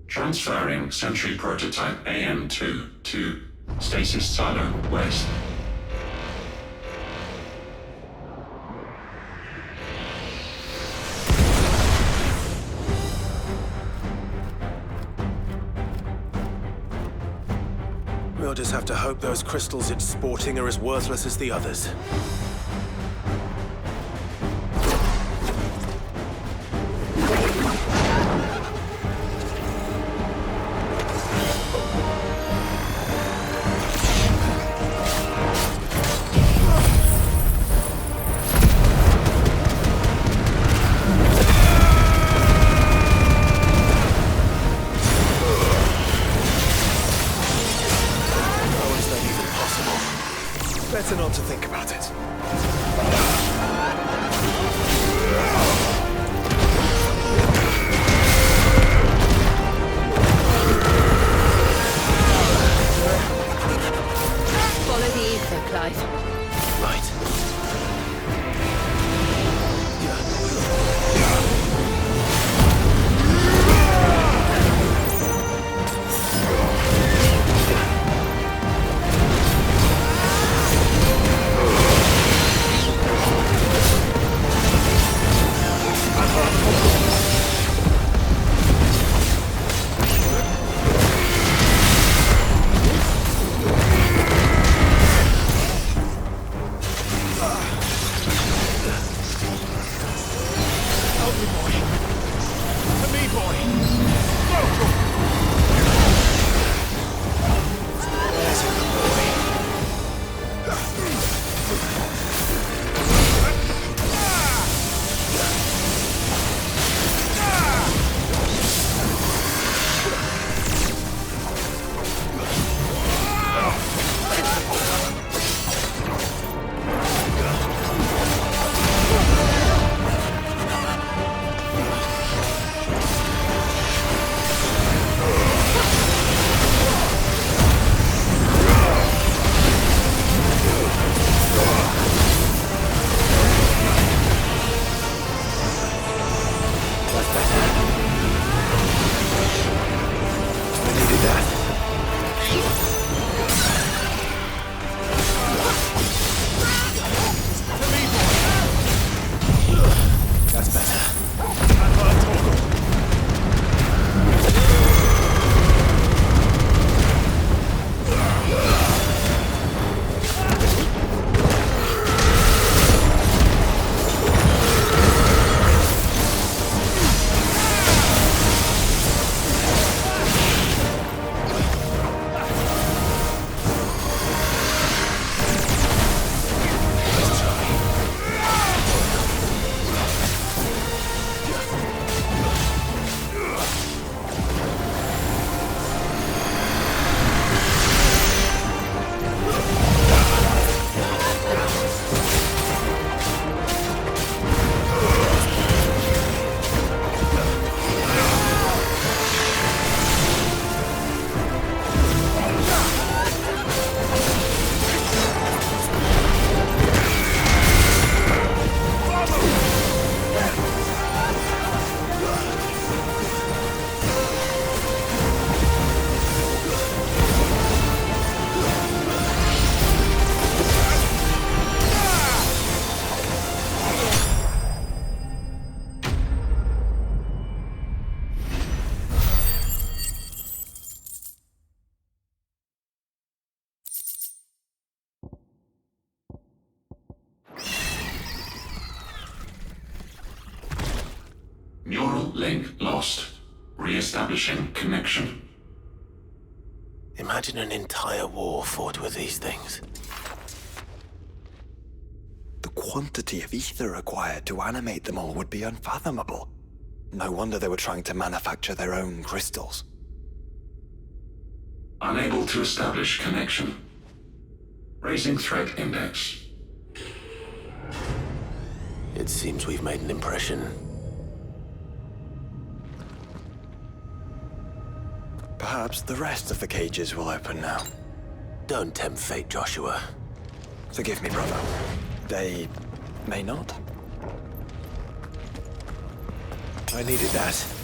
Transferring Sentry Prototype AM2 to Stasis Silo West. We'll just have to hope those crystals it's sporting are as worthless as the others. Better not to think about it. Follow the ether, Clive. Right. Neural link lost. Re-establishing connection. Imagine an entire war fought with these things. The quantity of ether required to animate them all would be unfathomable. No wonder they were trying to manufacture their own crystals. Unable to establish connection. Raising threat index. It seems we've made an impression. Perhaps the rest of the cages will open now. Don't tempt fate, Joshua. Forgive me, brother. They may not. I needed that.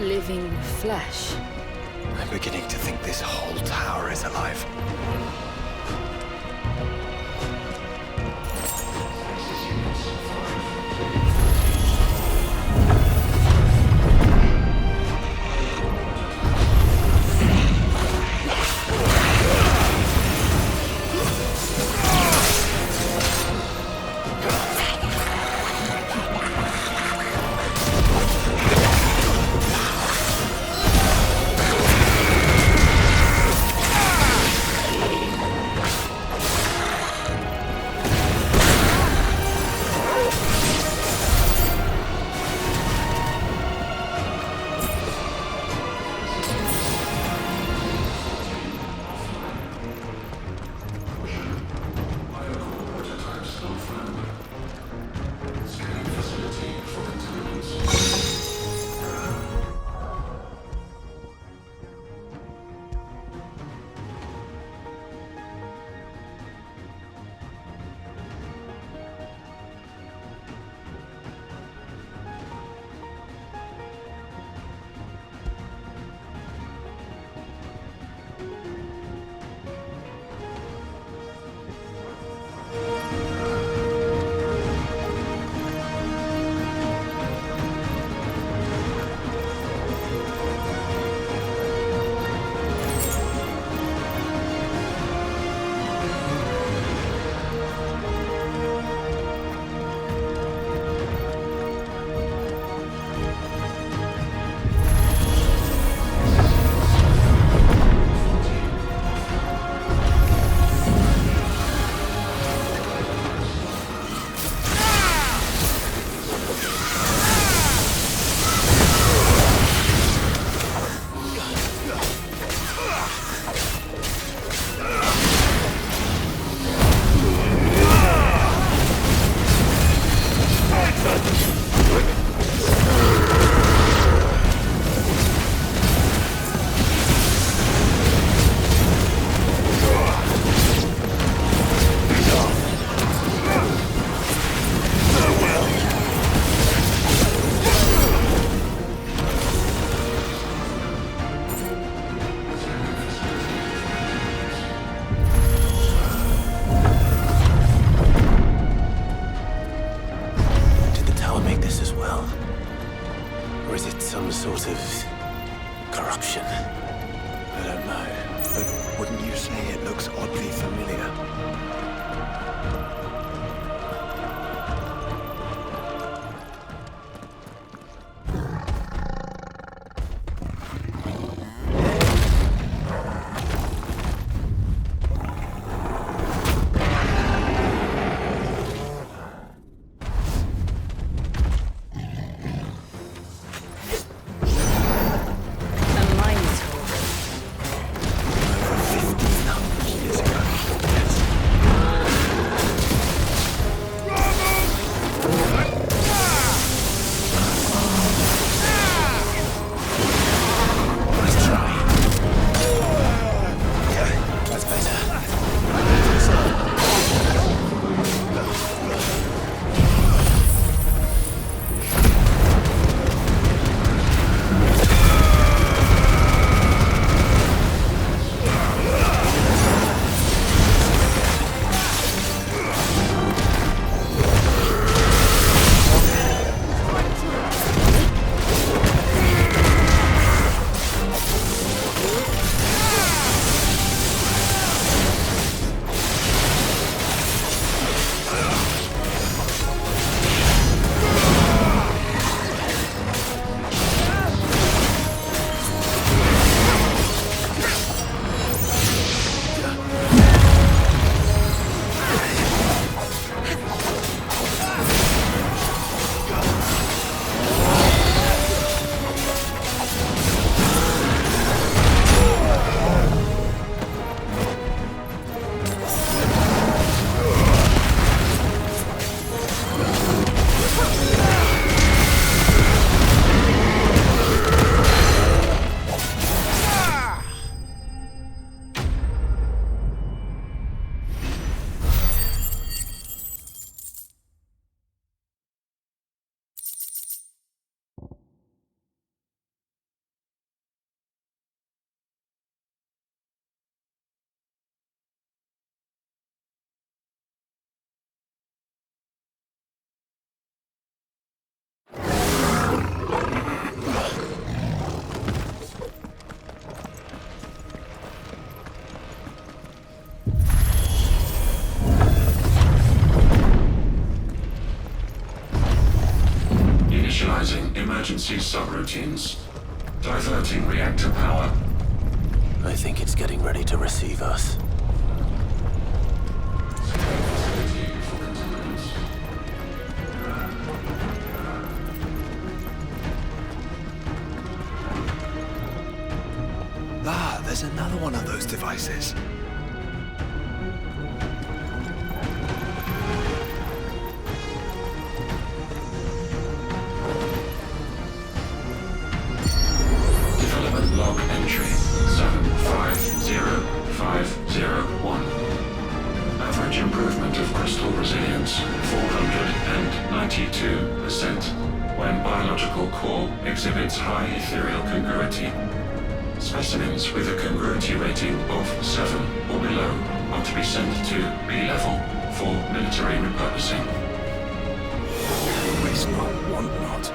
Living flesh. I'm beginning to think this whole tower is alive. emergency subroutines. Diverting reactor power. I think it's getting ready to receive us. Ah, there's another one of those devices. Development log entry 750501. Average improvement of crystal resilience 492% when biological core exhibits high ethereal congruity. Specimens with a congruity rating of 7 or below are to be sent to B level for military repurposing. Waste not, want not.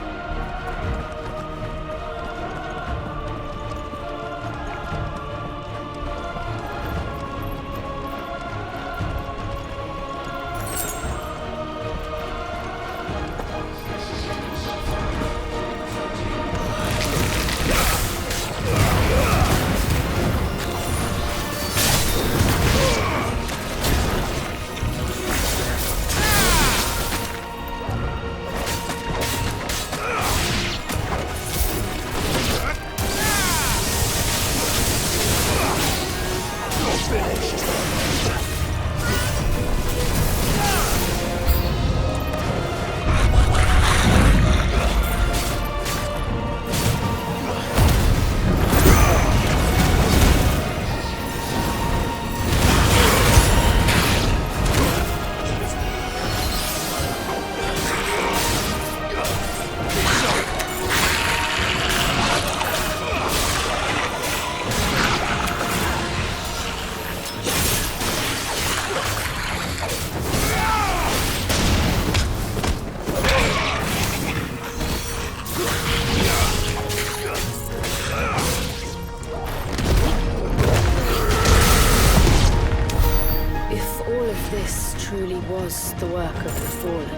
Was the work of the Fallen.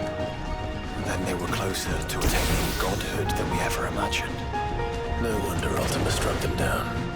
Then they were closer to attaining godhood than we ever imagined. No wonder Ultima struck them down.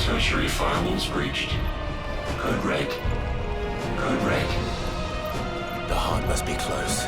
tertiary firewalls breached. Code red. Code red. The heart must be close.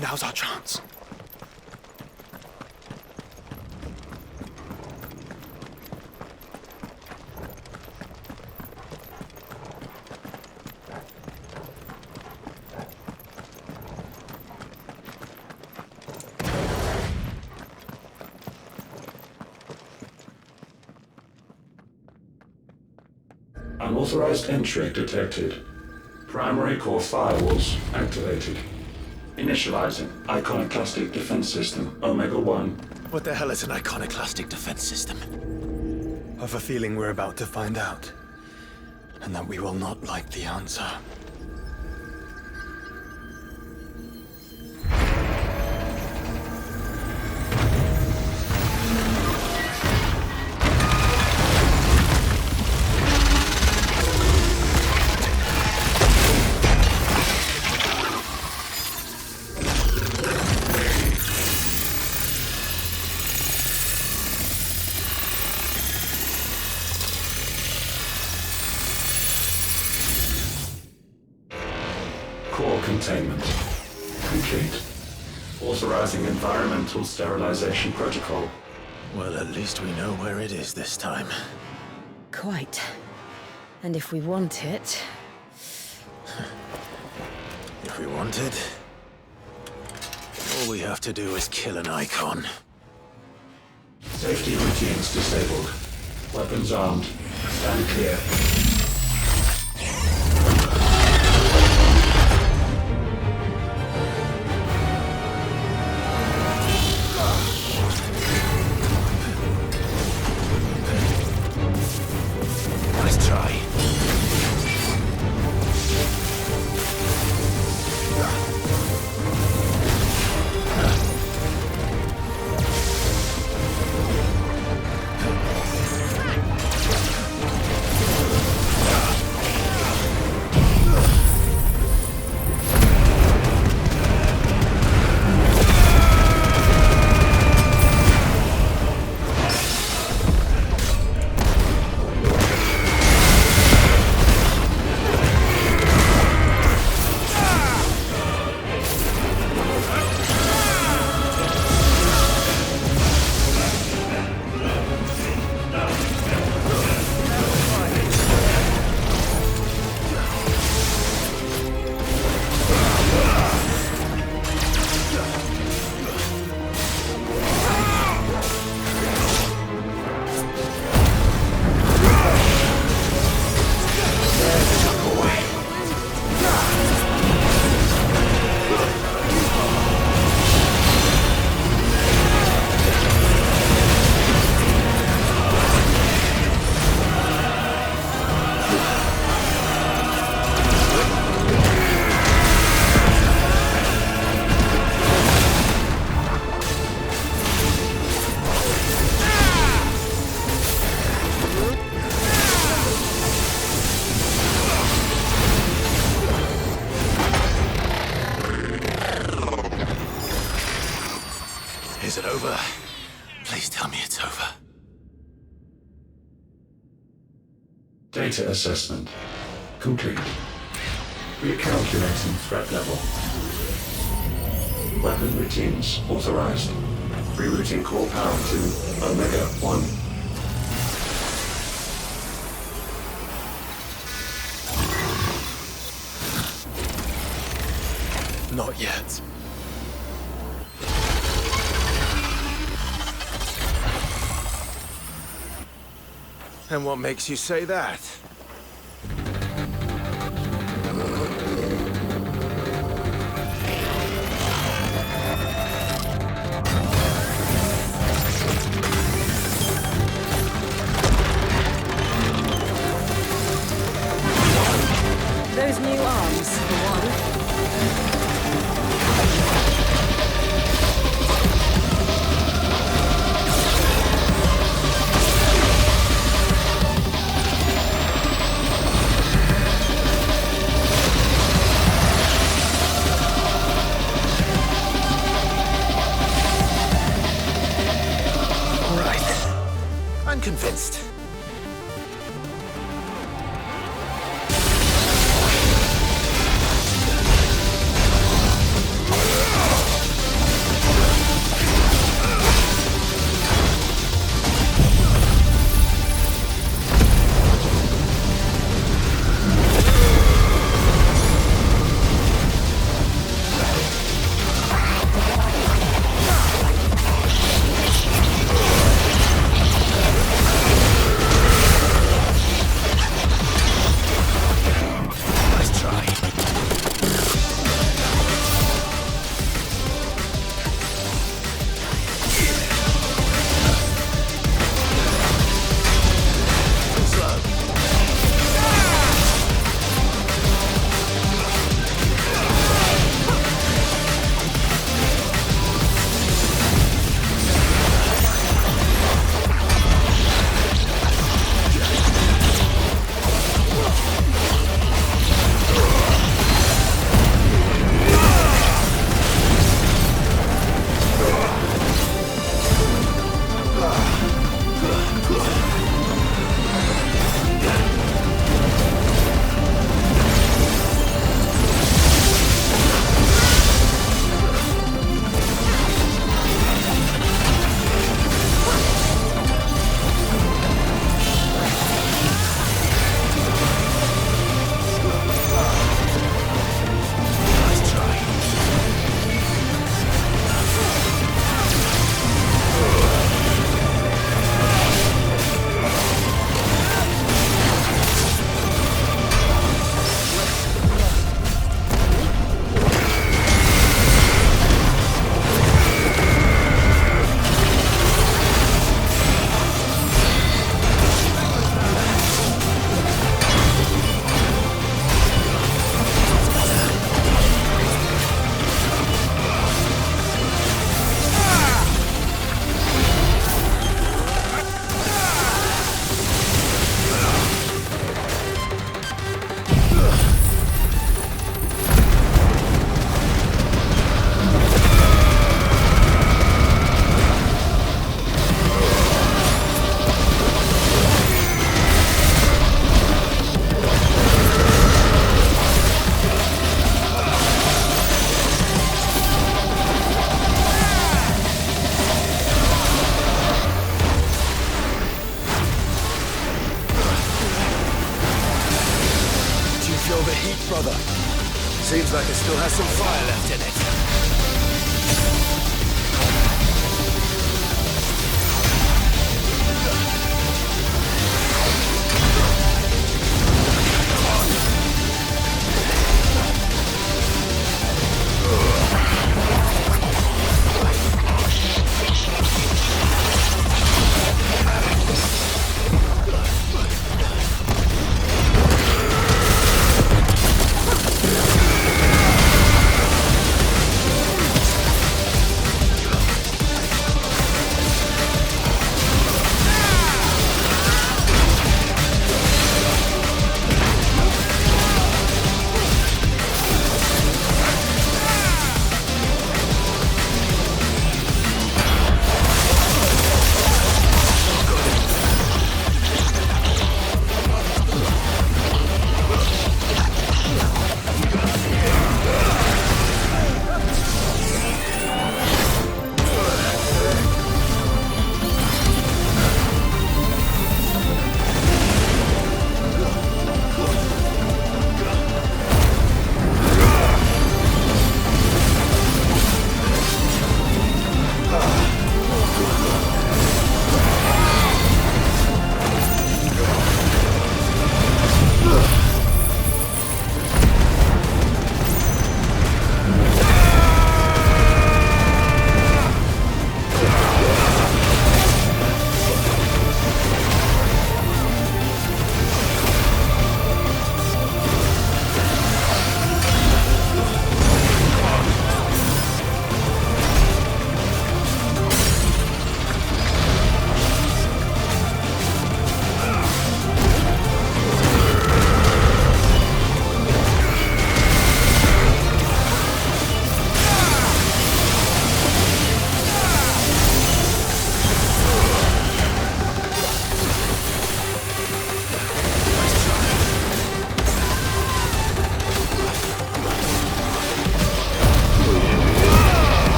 Now's our chance. Unauthorized entry detected. Primary core firewalls activated. Initializing iconoclastic defense system Omega-1. What the hell is an iconoclastic defense system? I've a feeling we're about to find out. And that we will not like the answer. Core containment complete. Authorizing environmental sterilization protocol. Well, at least we know where it is this time. Quite. And if we want it... If we want it, all we have to do is kill an icon. Safety routines disabled. Weapons armed. Stand clear. Nice try. Is it over? Please tell me it's over. Data assessment complete. Recalculating threat level. Weapon routines authorized. Rerouting core power to Omega-1. Not yet. And what makes you say that? Those new arms, for one. I'm convinced.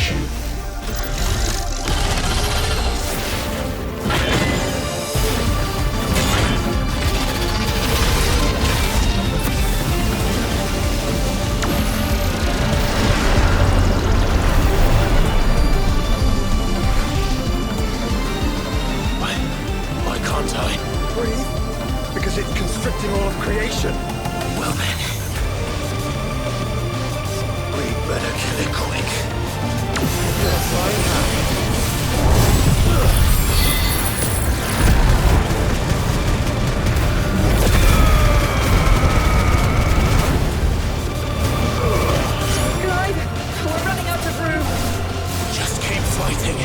initiation. Why can't I? Breathe? Because it's constricting all of creation. Well then, we better kill it quick. Yes, I have. Clive, we're running out of room. Just keep fighting.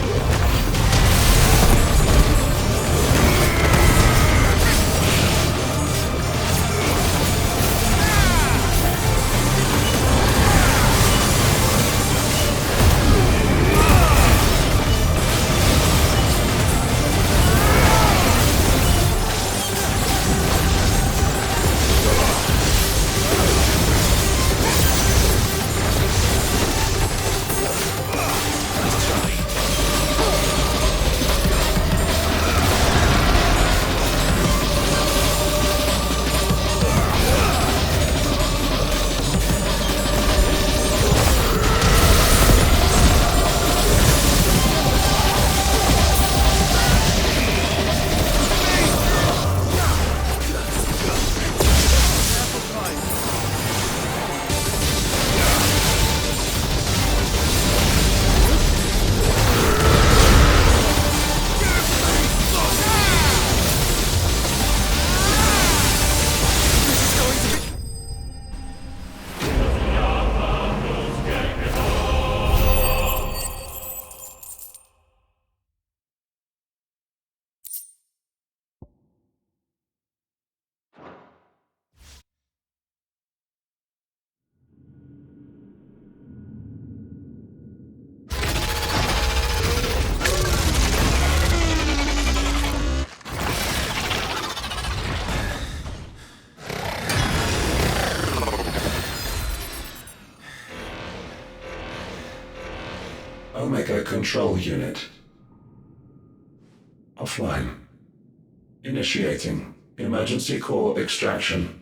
Omega Control Unit. Offline. Initiating emergency core extraction.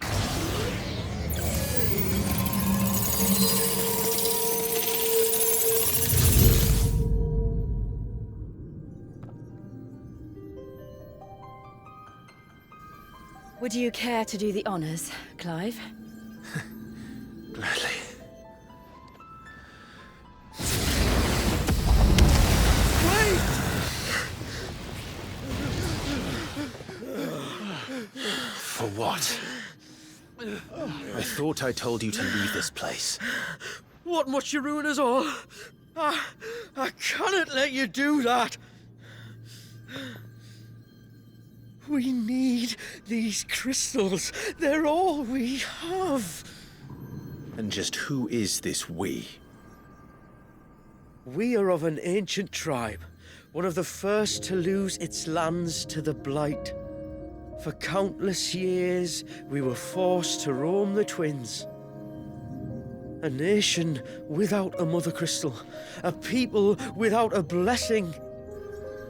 Would you care to do the honors, Clive? Gladly. For what? I thought I told you to leave this place. What must you ruin us all? I cannot let you do that. We need these crystals. They're all we have. And just who is this we? We are of an ancient tribe, one of the first to lose its lands to the Blight. For countless years, we were forced to roam the Twins. A nation without a mother crystal, a people without a blessing.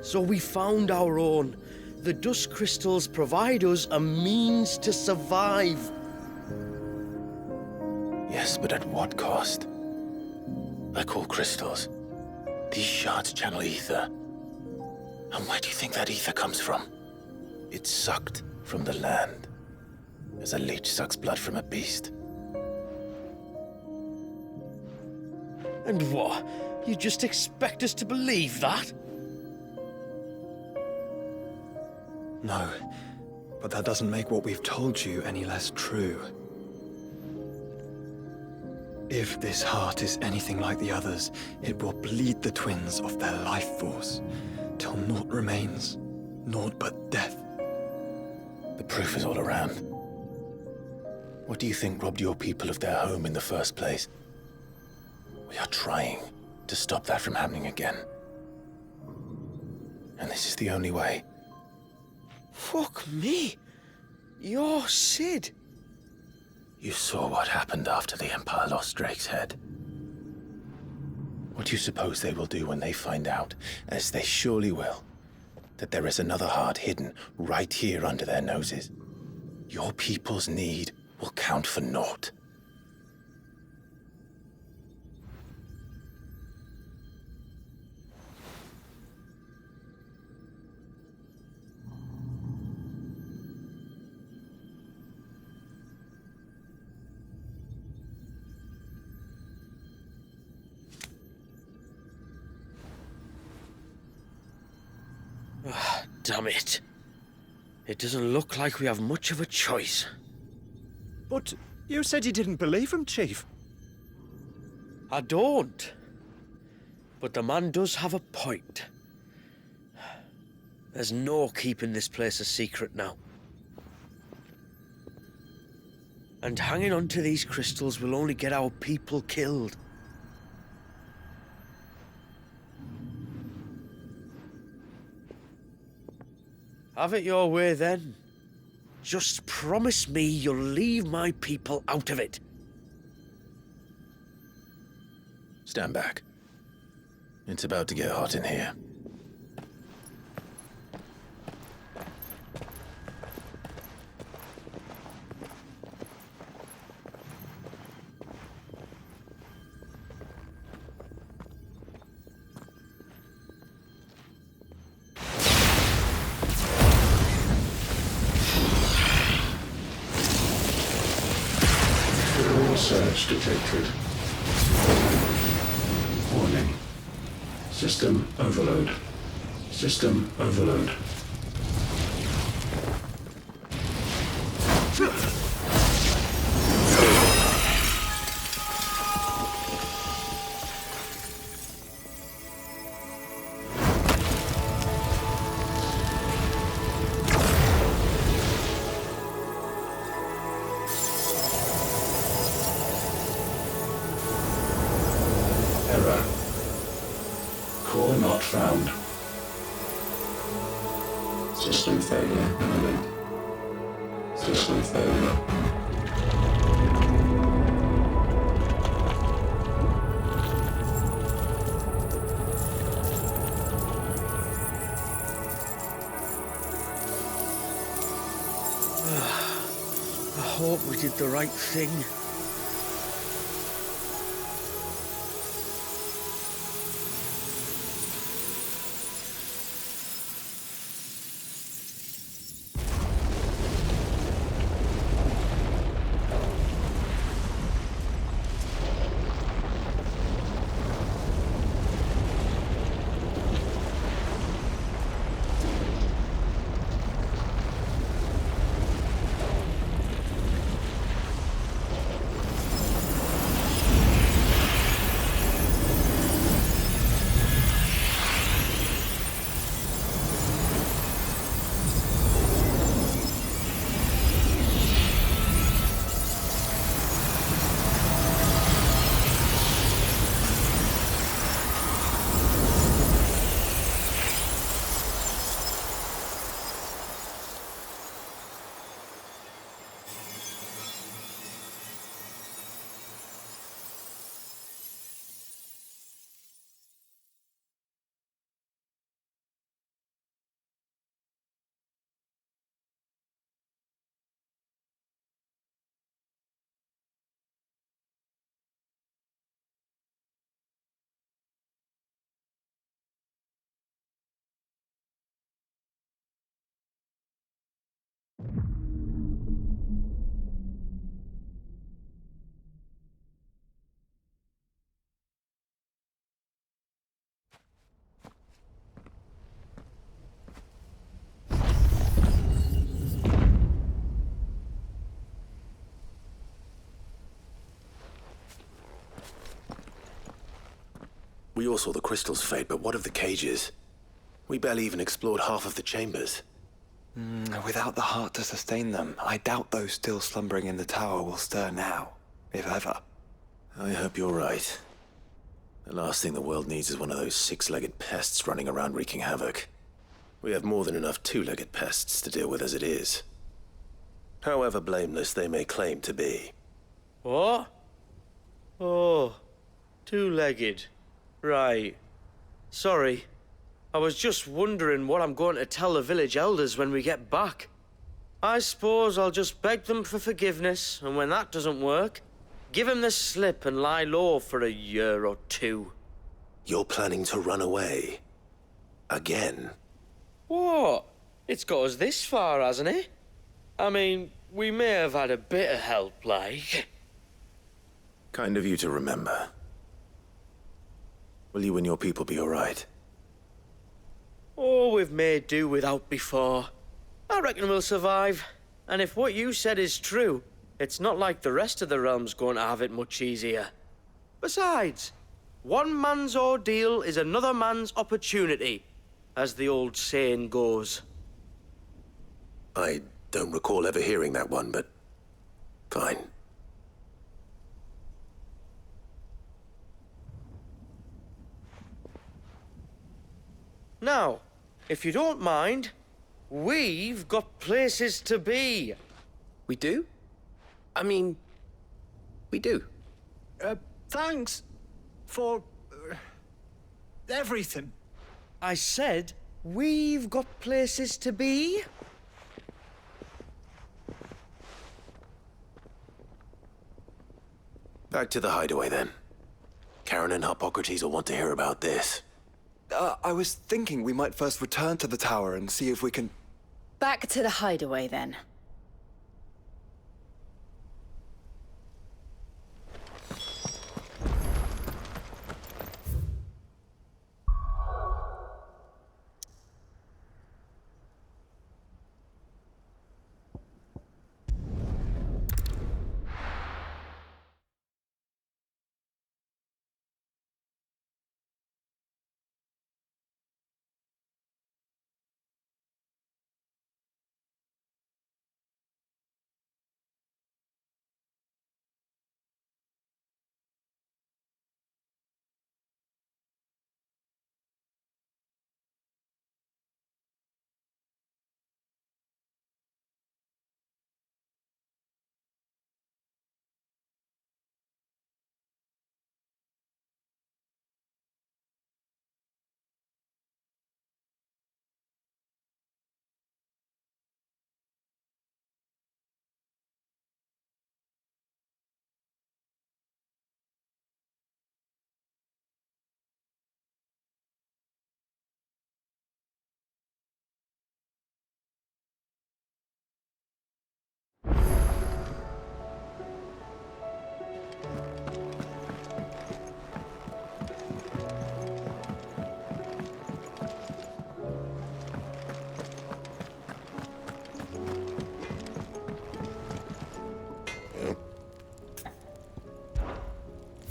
So we found our own. The dust crystals provide us a means to survive. Yes, but at what cost? Like all crystals, these shards channel ether. And where do you think that ether comes from? It's sucked from the land, as a leech sucks blood from a beast. And what? You just expect us to believe that? No, but that doesn't make what we've told you any less true. If this heart is anything like the others, it will bleed the twins of their life force, till naught remains, naught but death. The proof is all around. What do you think robbed your people of their home in the first place? We are trying to stop that from happening again. And this is the only way. Fuck me. You're Sid. You saw what happened after the Empire lost Drake's head. What do you suppose they will do when they find out, as they surely will, that there is another heart hidden right here under their noses? Your people's need will count for naught. Damn it. It doesn't look like we have much of a choice. But you said you didn't believe him, Chief. I don't. But the man does have a point. There's no keeping this place a secret now. And hanging on to these crystals will only get our people killed. Have it your way then. Just promise me you'll leave my people out of it. Stand back. It's about to get hot in here. Surge detected. Warning. System overload. System overload. Error. Core not found. System failure imminent. System failure. I hope we did the right thing. We all saw the crystals fade, but what of the cages? We barely even explored half of the chambers. Without the heart to sustain them, I doubt those still slumbering in the tower will stir now, if ever. I hope you're right. The last thing the world needs is one of those six-legged pests running around wreaking havoc. We have more than enough two-legged pests to deal with as it is. However blameless they may claim to be. What? Oh, two-legged. Right. Sorry. I was just wondering what I'm going to tell the village elders when we get back. I suppose I'll just beg them for forgiveness, and when that doesn't work, give them the slip and lie low for a year or two. You're planning to run away? Again? What? It's got us this far, hasn't it? I mean, we may have had a bit of help, like. Kind of you to remember. Will you and your people be alright? Oh, we've made do without before. I reckon we'll survive. And if what you said is true, it's not like the rest of the realm's going to have it much easier. Besides, one man's ordeal is another man's opportunity, as the old saying goes. I don't recall ever hearing that one, but fine. Now, if you don't mind, we've got places to be. We do? I mean, we do. Thanks for everything. I said, we've got places to be. Back to the hideaway, then. Karen and Hippocrates will want to hear about this. I was thinking we might first return to the tower and see if we can... Back to the hideaway, then.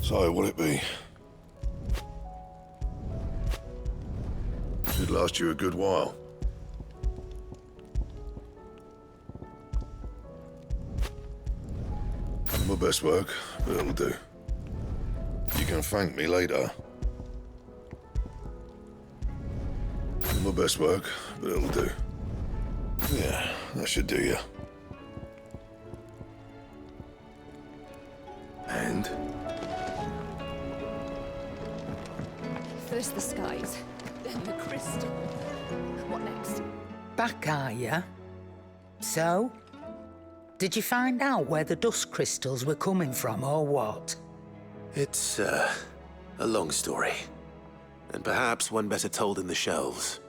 So, will it be? Should last you a good while. My best work, but it'll do. You can thank me later. My best work, but it'll do. Yeah, that should do you. And? First the skies, then the crystal. What next? Back, are ya? So? Did you find out where the dust crystals were coming from, or what? It's, a long story. And perhaps one better told in the shelves.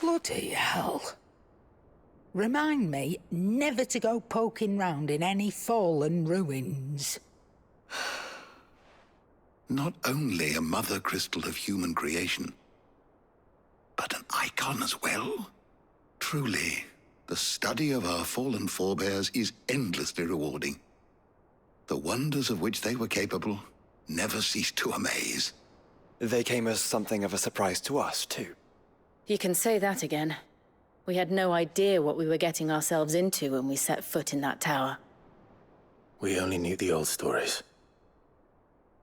Bloody hell. Remind me never to go poking round in any fallen ruins. Not only a mother crystal of human creation, but an icon as well. Truly, the study of our fallen forebears is endlessly rewarding. The wonders of which they were capable never cease to amaze. They came as something of a surprise to us, too. You can say that again. We had no idea what we were getting ourselves into when we set foot in that tower. We only knew the old stories.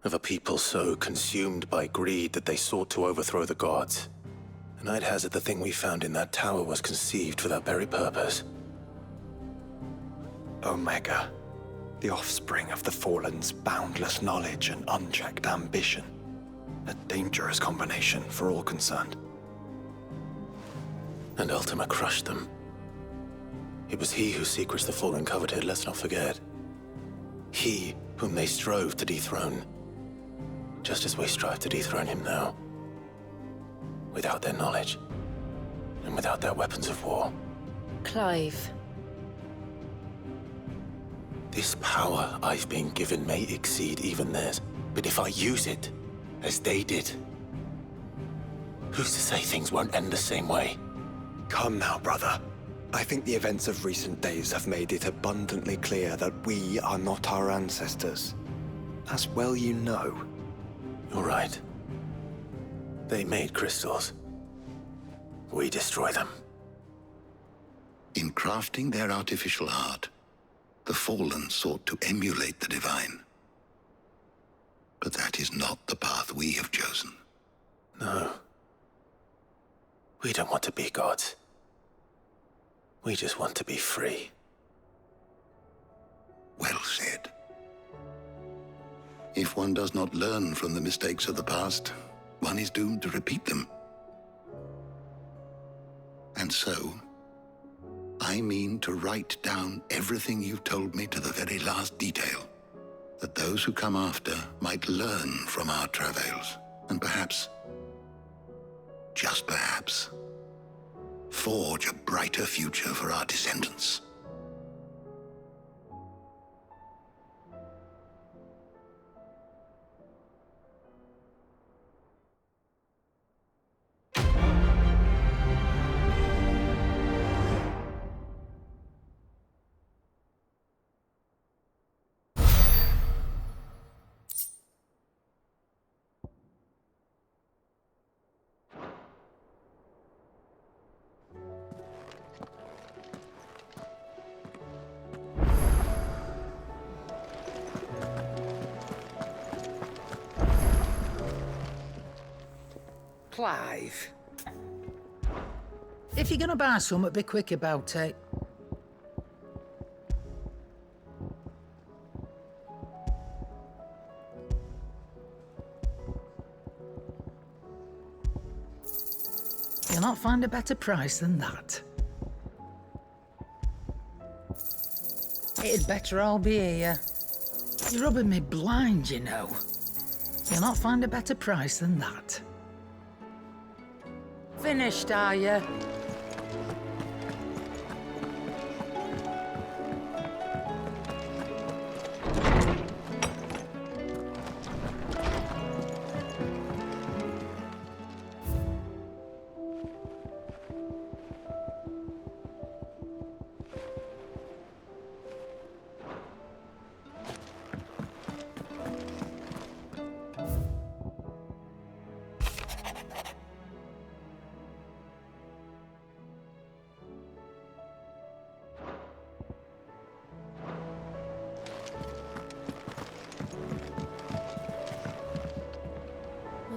of a people so consumed by greed that they sought to overthrow the gods. And I'd hazard the thing we found in that tower was conceived for that very purpose. Omega, the offspring of the Fallen's boundless knowledge and unchecked ambition. A dangerous combination for all concerned. And Ultima crushed them. It was he whose secrets the Fallen coveted, let's not forget. He whom they strove to dethrone. Just as we strive to dethrone him now. Without their knowledge. And without their weapons of war. Clive. This power I've been given may exceed even theirs, but if I use it, as they did, who's to say things won't end the same way? Come now, brother. I think the events of recent days have made it abundantly clear that we are not our ancestors. As well you know. You're right. They made crystals. We destroy them. In crafting their artificial art, the Fallen sought to emulate the divine. But that is not the path we have chosen. No. We don't want to be gods. We just want to be free. Well said. If one does not learn from the mistakes of the past, one is doomed to repeat them. And so, I mean to write down everything you've told me to the very last detail, that those who come after might learn from our travails, and perhaps, just perhaps, forge a brighter future for our descendants. Clive. If you're gonna buy something, be quick about it. You'll not find a better price than that. It'd better all be here. You're rubbing me blind, you know. You'll not find a better price than that. Finished, are you?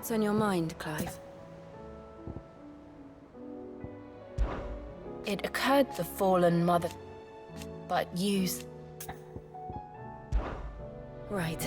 What's on your mind, Clive? It occurred the Fallen Mother... but use... Right.